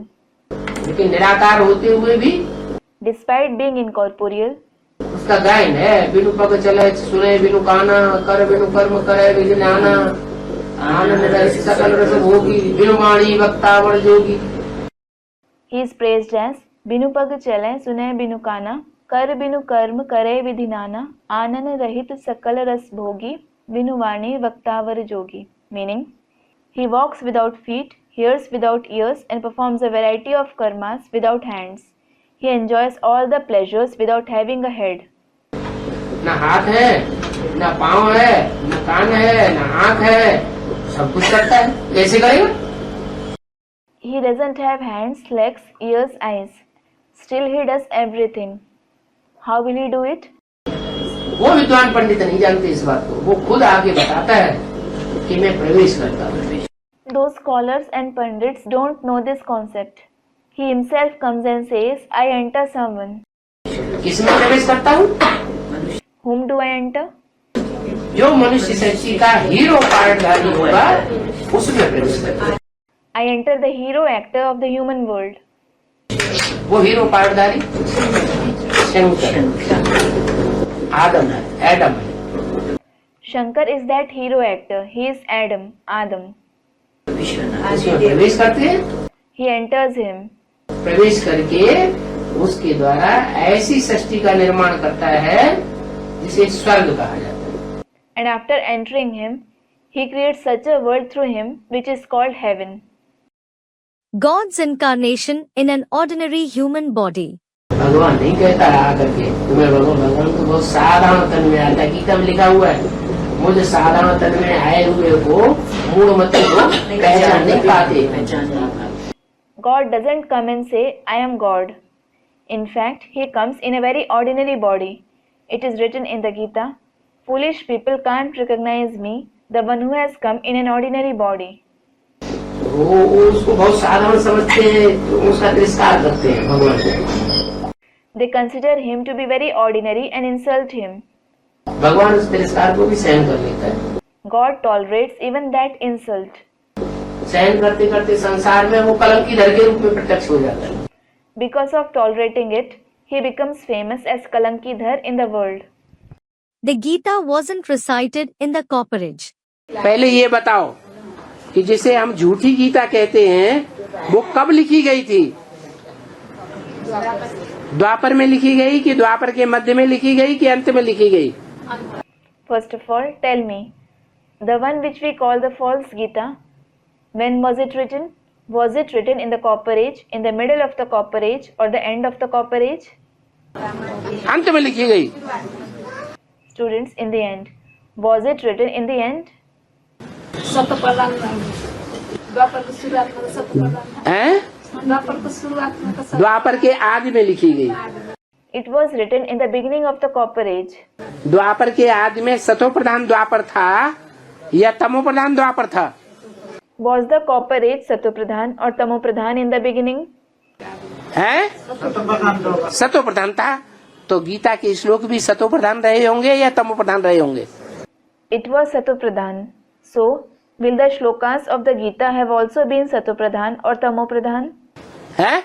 लेकिन निराकार होते हुए भी Despite being incorporeal, उसका गायन है, बिनु पग चले सुने बिनु काना, कर बिनु कर्म करे बिनु ज्ञाना, आनंद रस सकल रस भोगी, बिनु वाणी वक्तावण जोगी। he is praised as बिनु पग चले सुने बिनु काना, कर बिनु कर्म करे विधि नाना, आनन रहित सकल रस भोगी, बिनु वाणी वक्तावर जोगी. Meaning, he walks without feet, hears without ears, and performs a variety of karmas without hands. He enjoys all the pleasures without having a head. न हाथ है, न पाँव है, न कान है, न आँख है, सब कुछ करता है। कैसे करेगा? He doesn't have hands, legs, ears, eyes. Still he does everything. How will he do it? वो विद्वान पंडित नहीं जानते इस बात को, वो खुद आगे बताता है कि मैं प्रवेश करता हूँ। Those scholars and pundits don't know this concept. He himself comes and says, I enter someone. किसमें प्रवेश करता हूँ? Whom do I enter? जो मनुष्य सृष्टि का हीरो पार्टधारी होगा, उसमें प्रवेश करता हूँ। I enter the hero actor of the human world. वो हीरो पार्टधारी शंकर, आदम है, एडम है। Shankar is that hero actor. He is Adam, Adam. इसमें प्रवेश करते हैं। He enters him. प्रवेश करके उसके द्वारा ऐसी सृष्टि का निर्माण करता है जिसे स्वर्ग कहा जाता है। And after entering him, he creates such a world through him which is called heaven. God's incarnation in an ordinary human body. भगवान नहीं कहता आकर के तुम्हें भगवान तो बहुत साधारण तन में आता है। गीता में लिखा हुआ है, मुझे साधारण तन में आए हुए को मूढ़मती को पहचान नहीं पाते। God doesn't come and say, I am God. In fact, he comes in a very ordinary body. It is written in the Gita, foolish people can't recognize me, the one who has come in an ordinary body. वो उसको बहुत साधारण समझते हैं, तो उसका तिरस्कार करते हैं भगवान को। They consider him to be very ordinary and insult him. भगवान उस तिरस्कार को भी सहन कर लेता है। God tolerates even that insult. सहन करते करते संसार में वो कलंकीधर के रूप में प्रत्यक्ष हो जाता है। Because of tolerating it, he becomes famous as Kalankidhar in the world. The Gita wasn't recited in the copperage. पहले ये बताओ कि जिसे हम झूठी गीता कहते हैं, वो कब लिखी गई थी? द्वापर में लिखी गई कि द्वापर के मध्य में लिखी गई कि अंत में लिखी गई? First of all, tell me, the one which we call the false Gita, when was it written? Was it written in the copper age, in the middle of the copper age, or the end of the copper age? अंत में लिखी गई। Students, in the end, was it written in the end? हैं? द्वापर के आदि में लिखी गई। It was written in the beginning of the Copper Age. द्वापर के आदि में सतो प्रधान द्वापर था या तमो प्रधान द्वापर था? Was the Copper Age Satopradhan or Tamopradhan in the beginning? है? सतो प्रधान था। तो गीता के श्लोक भी सतो प्रधान रहे होंगे या तमो प्रधान रहे होंगे? It was Satopradhan. So, will the shlokas of the Gita have also been Satopradhan or Tamopradhan? है?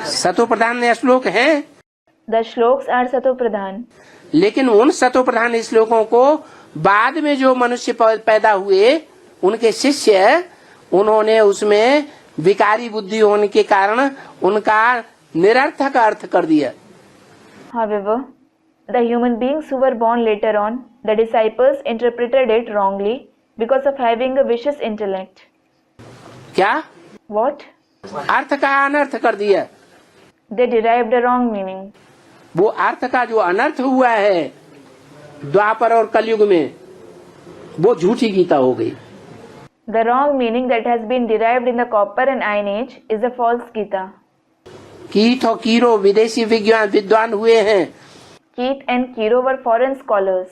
सतो प्रधान श्लोक हैं, The shloks are Satopradhan. लेकिन उन सतो प्रधान श्लोकों को बाद में जो मनुष्य पैदा हुए उनके शिष्य, उन्होंने उसमें विकारी बुद्धि होने के कारण उनका निरर्थक अर्थ कर दिया। However, the human beings who were born later on, the disciples interpreted it wrongly because of having a vicious intellect. क्या? What? अर्थ का अनर्थ कर दिया। They derived a wrong meaning. वो अर्थ का जो अनर्थ हुआ है द्वापर और कलयुग में, वो झूठी गीता हो गई। The wrong meaning that has been derived in the Copper and Iron Age is the false Gita. कीट और कीरो विदेशी विद्वान हुए हैं, Keith and Kiro were foreign scholars.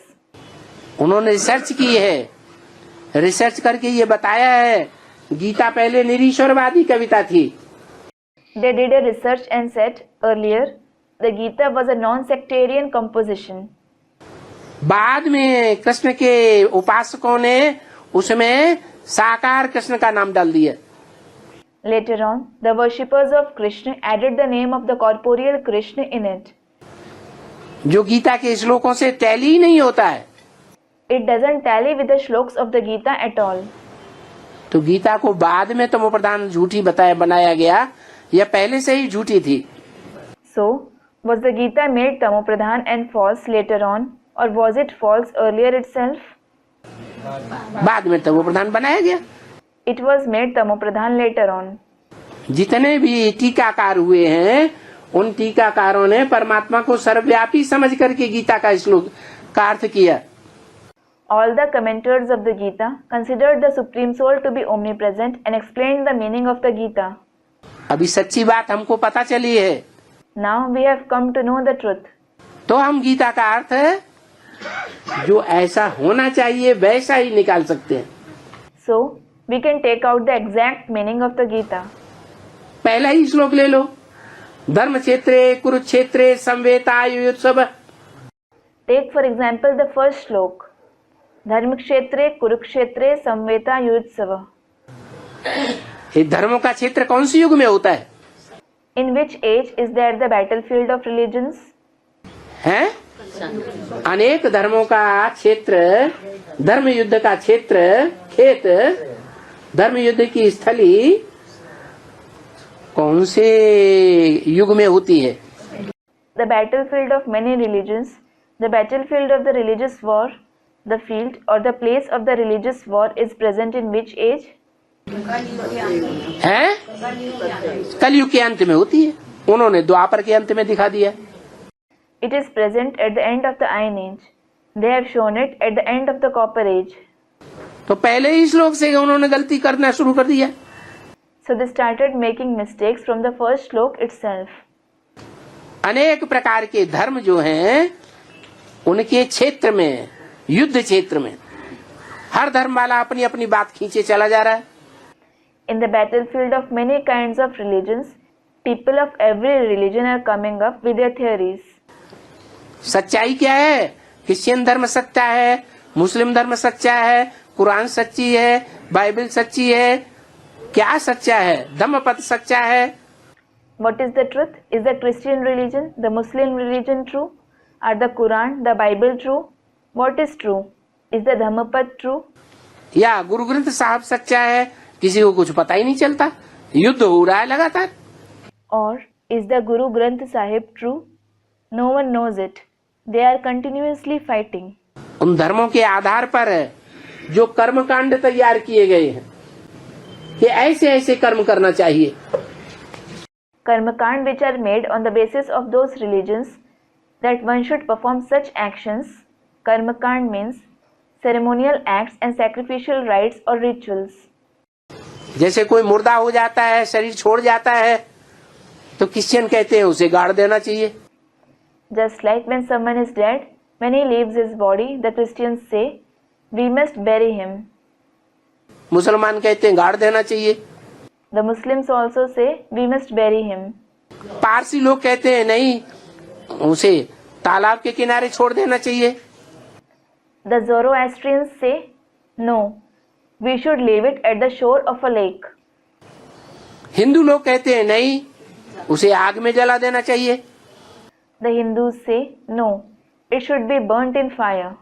उन्होंने रिसर्च की है, रिसर्च करके ये बताया है गीता पहले निरीश्वरवादी कविता थी। They did a research and said earlier the Gita was a non-sectarian composition. बाद में कृष्ण के उपासकों ने उसमें साकार कृष्ण का नाम डाल दिया। Later on, the worshippers of Krishna added the name of the corporeal Krishna in it. जो गीता के श्लोकों से टैली ही नहीं होता है। It doesn't tally with the shloks of the Gita at all. तो गीता को बाद में तमो प्रधान झूठी बनाया गया या पहले से ही झूठी थी? So, was the Gita made Tamopradhan and false later on, or was it false earlier itself? बाद में तमो प्रधान बनाया गया। It was made Tamopradhan later on. जितने भी टीकाकार हुए हैं उन टीकाकारों ने परमात्मा को सर्वव्यापी समझ करके गीता का श्लोक का अर्थ किया। All the commenters of the Gita considered the Supreme Soul to be omnipresent and explained the meaning of the Gita. अभी सच्ची बात हमको पता चली है, Now we have come to know the truth. तो हम गीता का अर्थ जो ऐसा होना चाहिए वैसा ही निकाल सकते हैं। So, we can take out the exact meaning of the Gita. पहला ही श्लोक ले लो, धर्म क्षेत्रे कुरुक्षेत्रे संवेता युयुत्सव। Take for example the first slok. धर्म क्षेत्रे कुरुक्षेत्रे संवेता युत्सव. ये धर्मों का क्षेत्र कौन सी युग में होता है? In which age is there the battlefield of religions? हैं? अनेक धर्मों का क्षेत्र, धर्म युद्ध का क्षेत्र, खेत, धर्म युद्ध की स्थली कौन से युग में होती है? The battlefield of many religions, the battlefield of the religious war, the field or the place of the religious war is present in which age? हैं? कलयुग के अंत में होती है। उन्होंने द्वापर के अंत में दिखा दिया। It is present at the end of the Iron Age. They have shown it at the end of the Copper Age. तो पहले ही श्लोक से उन्होंने गलती करना शुरू कर दिया। So they started making mistakes from the first slok itself. अनेक प्रकार के धर्म जो हैं उनके क्षेत्र में, युद्ध क्षेत्र में हर धर्म वाला अपनी अपनी बात खींचे चला जा रहा है। In the battlefield of many kinds of religions, people of every religion are coming up with their theories. सच्चाई क्या है? क्रिश्चियन धर्म सच्चा है, मुस्लिम धर्म सच्चा है, कुरान सच्ची है, बाइबल सच्ची है। क्या सच्चा है? धम्मपद सच्चा है। What is the truth? Is the Christian religion, the Muslim religion true? Are the Quran, the Bible true? What is true? Is the Dhammapad true? या गुरु ग्रंथ साहब सच्चा है, किसी को कुछ पता ही नहीं चलता, युद्ध हो रहा है लगातार। Or is the Guru Granth Sahib true? No one knows it. They are continuously fighting. उन धर्मों के आधार पर जो कर्म कांड तैयार किए गए हैं कि ऐसे ऐसे कर्म करना चाहिए। Karmakand which are made on the basis of those religions that one should perform such actions. Karmakand means ceremonial acts and sacrificial rites or rituals. जैसे कोई मुर्दा हो जाता है, शरीर छोड़ जाता है, तो क्रिश्चियन कहते हैं उसे गाड़ देना चाहिए. Just like when someone is dead, when he leaves his body, the Christians say, we must bury him. मुसलमान कहते हैं गाड़ देना चाहिए. The Muslims also say, we must bury him. Parsi लोग कहते हैं नहीं, उसे तालाब के किनारे छोड़ देना चाहिए. The Zoroastrians say, no, we should leave it at the shore of a lake. Hindu लोग कहते हैं नहीं, उसे आग में जला देना चाहिए. The Hindus say, no, it should be burnt in fire.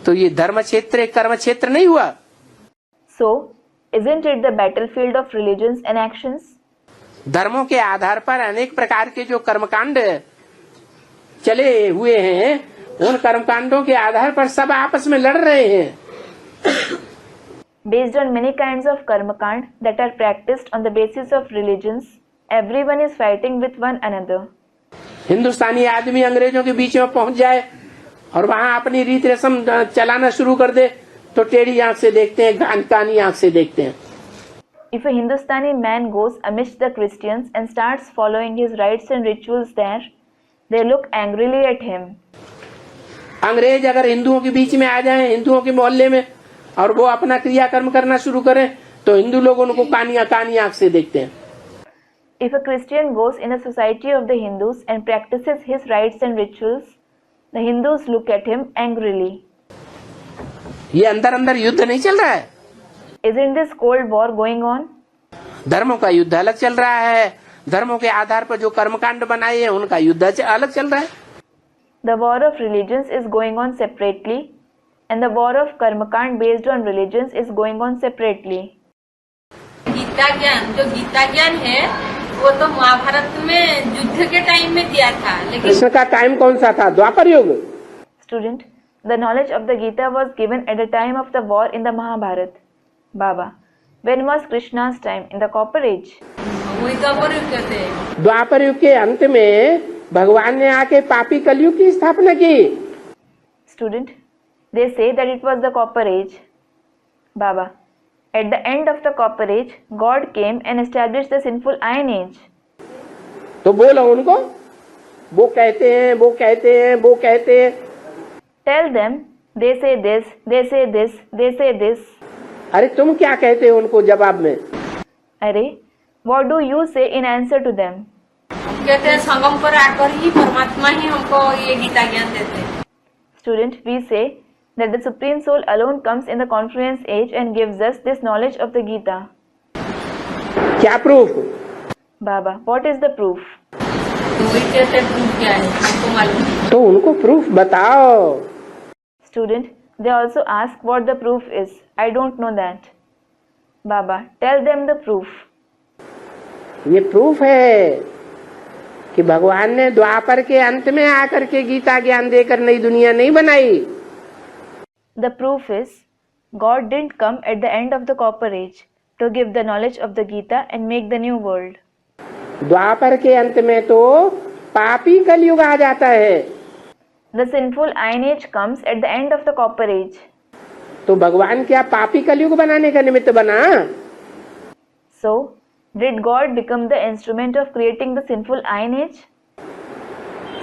तो ये धर्म क्षेत्र कर्म क्षेत्र नहीं हुआ. So, isn't it the battlefield of religions and actions? धर्मों के आधार पर अनेक प्रकार के जो कर्मकांड चले हुए हैं, उन कर्मकांडों के आधार पर सब आपस में लड़ रहे हैं. Based on many kinds of karmakand that are practiced on the basis of religions, everyone is fighting with one another. हिंदुस्तानी आदमी अंग्रेजों के बीच में पहुंच जाए और वहां अपनी रीत रस्म चलाना शुरू कर दे तो टेढ़ी आंख से देखते हैं, कानी आंख से देखते हैं. If a Hindustani man goes amidst the Christians and starts following his rites and rituals there, they look angrily at him. अंग्रेज अगर हिंदुओं के बीच में आ जाएं, हिंदुओं के मोहल्ले में, और वो अपना क्रियाकर्म करना शुरू करें, तो हिंदू लोग उनको कानी आंख से देखते हैं. If a Christian goes in a society of the Hindus and practices his rites and rituals, the Hindus look at him angrily. ये अंदर अंदर युद्ध नहीं चल रहा है. Isn't this cold war going on? धर्मों का युद्ध अलग चल रहा है. धर्मों के आधार पर जो कर्मकांड बनाए हैं उनका युद्ध अलग चल रहा है. The war of religions is going on separately, and the war of karmakand based on religions is going on separately. Gita ज्ञान, जो गीता ज्ञान है वो तो महाभारत में युद्ध के टाइम में दिया था, लेकिन कृष्ण का टाइम कौन सा था? द्वापर युग. Student, the knowledge of the Gita was given at the time of the war in the Mahabharata. Baba, when was Krishna's time? In the Copper Age? वही द्वापर युग कहते हैं. द्वापर युग के अंत में भगवान ने आके पापी कलयुग की स्थापना की. Student, they say that it was the Copper Age. Baba, at the end of the Copper Age, God came and established the sinful Iron Age. तो बोलो उनको, वो कहते हैं, वो कहते हैं, वो कहते हैं. Tell them, they say this, they say this, they say this. अरे तुम क्या कहते हो उनको जवाब में? अरे, what do you say in answer to them? कहते हैं संगम पर आकर ही परमात्मा ही हमको ये गीता ज्ञान देते हैं. Student, we say that the Supreme Soul alone comes in the confluence age and gives us this knowledge of the Gita. क्या proof? Baba, what is the proof? वही कहते हैं प्रूफ क्या है, हमको मालूम नहीं. तो उनको प्रूफ बताओ. Student, they also ask what the proof is. I don't know that. Baba, tell them the proof. ये प्रूफ है कि भगवान ने द्वापर के अंत में आकर के गीता ज्ञान देकर नई दुनिया नहीं बनाई. The proof is God didn't come at the end of the Copper Age to give the knowledge of the Gita and make the new world. द्वापर के अंत में तो पापी कलयुग आ जाता है. The sinful Iron Age comes at the end of the Copper Age. तो भगवान क्या पापी कलयुग बनाने का निमित्त बना? So, did God become the instrument of creating the sinful Iron Age?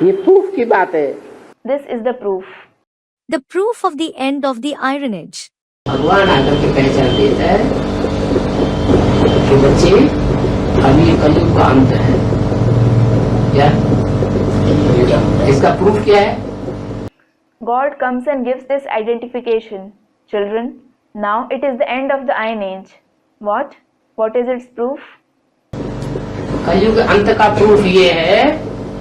ये प्रूफ की बात है. This is the proof. The proof of the end of the Iron Age. भगवान आकर के पहचान देता है कि बच्चे अभी ये कलयुग का अंत है. क्या इसका प्रूफ क्या है? God comes and gives this identification. Children, now it is the end of the Iron Age. What? What is its proof? कलयुग अंत का प्रूफ ये है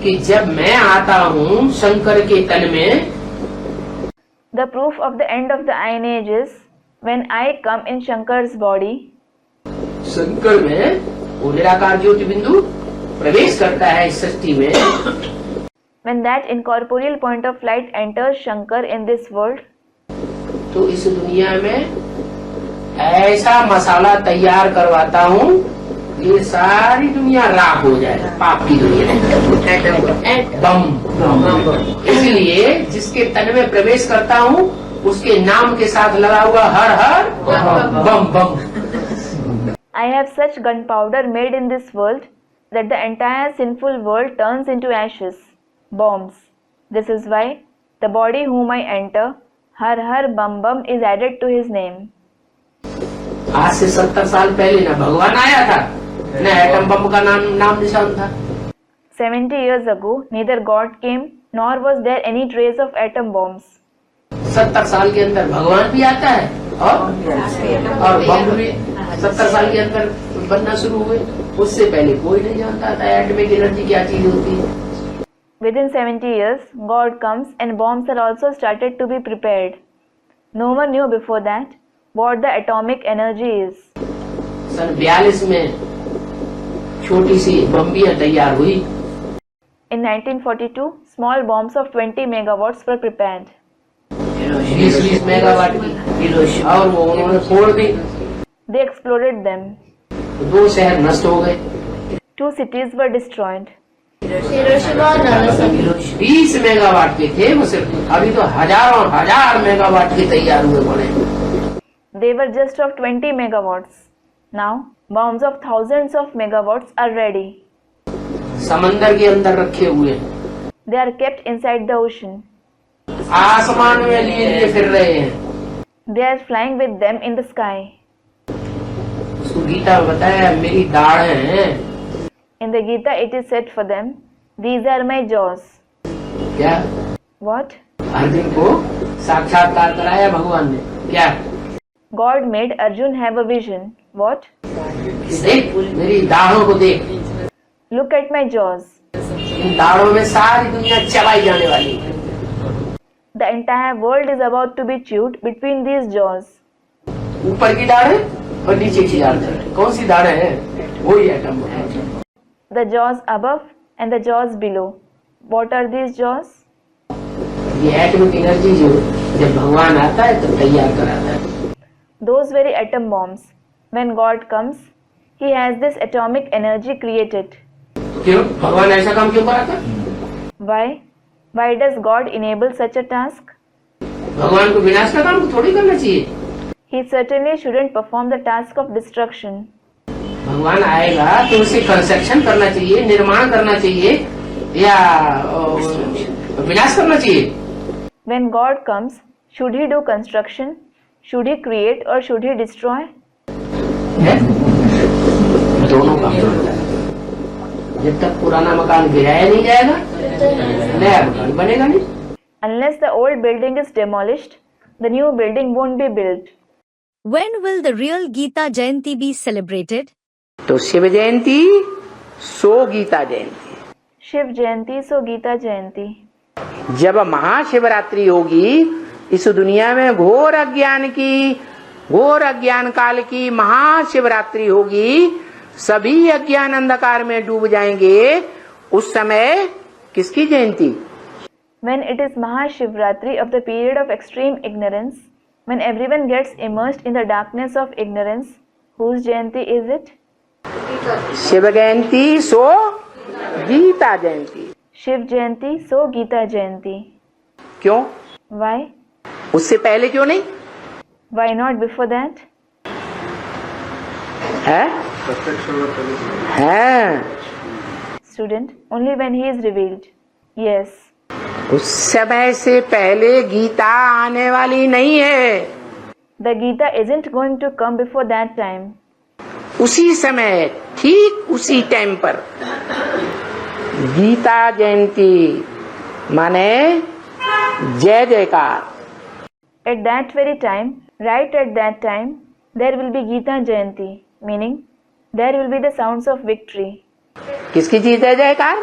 कि जब मैं आता हूँ शंकर के तन में. The proof of the end of the Iron Age is when I come in Shankar's body. Shankar में वो निराकार ज्योति बिंदु प्रवेश करता है इस सृष्टि में. When that incorporeal point of light enters Shankar in this world, तो इस दुनिया में ऐसा मसाला तैयार करवाता हूँ ये सारी दुनिया राख हो जाए, पाप की दुनिया, बम। इसलिए जिसके तन में प्रवेश करता हूँ उसके नाम के साथ लगा हुआ हर हर बम बम। I have such gunpowder made in this world that the entire sinful world turns into ashes, bombs. This is why the body whom I enter, Har Har Bum Bum, is added to his name. आज से 70 साल पहले न भगवान आया था न atom bomb का नाम निशान था। 70 years ago, neither God came nor was there any trace of atom bombs. 70 साल के अंदर भगवान भी आता है और बम भी 70 साल के अंदर बनना शुरू हुए। उससे पहले कोई नहीं जानता था एटॉमिक एनर्जी क्या चीज होती है। Within 70 years, God comes and bombs are also started to be prepared. No one knew before that what the atomic energy is. सन 42 में छोटी सी बम्बियां तैयार हुई। In 1942, small bombs of 20 megawatts were prepared. 20 megawatt की और वो उन्होंने फोड़ दी। They exploded them. 2 शहर नष्ट हो गए। 2 cities were destroyed. 20 मेगावाट के थे वो सिर्फ, अभी तो हजारों हजार मेगावाट के तैयार हुए पड़े। They were just of 20 megawatts. Now, bombs of thousands of megawatts are ready. समंदर के अंदर रखे हुए, They are kept inside the ocean. आसमान में लिए फिर रहे हैं। They are flying with them in the sky. उसको गीता में बताया मेरी दाढ़ें हैं। In the Gita, it is said for them, "These are my jaws." क्या? What? अर्जुन को साक्षात्कार कराया भगवान ने। क्या? God made Arjun have a vision. What? देख मेरी दाढ़ों को देख, Look at my jaws. इन दाढ़ों में सारी दुनिया चबाई जाने वाली है। The entire world is about to be chewed between these jaws. ऊपर की दाढ़ें और नीचे की दाढ़ें, कौन सी दाढ़ें हैं? वही एटम है। The jaws above and the jaws below. What are these jaws? ये एटॉमिक एनर्जी जो जब भगवान आता है तो तैयार कराता है। Those very atom bombs. When God comes, He has this atomic energy created. क्यों भगवान ऐसा काम क्यों कराता? Why? Why does God enable such a task? भगवान को विनाश का काम थोड़ी करना चाहिए। He certainly shouldn't perform the task of destruction. भगवान आएगा तो उसे कंस्ट्रक्शन करना चाहिए, निर्माण करना चाहिए या विनाश करना चाहिए। When God comes, should He do construction? Should He create or should He destroy? है? दोनों काम करता है। जब तक पुराना मकान गिराया नहीं जाएगा नया मकान बनेगा नहीं। Unless the old building is demolished, the new building won't be built. When will the real Gita Jayanti be celebrated? तो शिव जयंती सो Gita Jayanti. Shiv Jayanti, so Gita Jayanti. जब महाशिवरात्रि होगी, इस दुनिया में घोर अज्ञान काल की महाशिवरात्रि होगी, सभी अज्ञान अंधकार में डूब जाएंगे। उस समय किसकी जयंती? When it is Mahashivratri of the period of extreme ignorance, when everyone gets immersed in the darkness of ignorance, whose Jayanti is it? Shiv Jayanti so Gita Jayanti. Shiv Jayanti, so Gita Jayanti. क्यों? Why? उससे पहले क्यों नहीं Why not before that? है? Student, only when he is revealed. Yes. उस समय से पहले गीता आने वाली नहीं है। The Gita isn't going to come before that time. उसी समय ठीक उसी टाइम पर गीता जयंती माने जय जयकार। At that very time, right at that time, there will be Gita Jayanti, meaning there will be the sounds of victory. किसकी जी जय जयकार?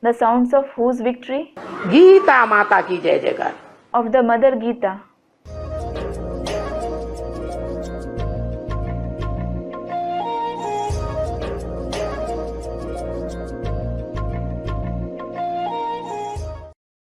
The sounds of whose victory? Gita माता की जय जयकार। Of the Mother Gita.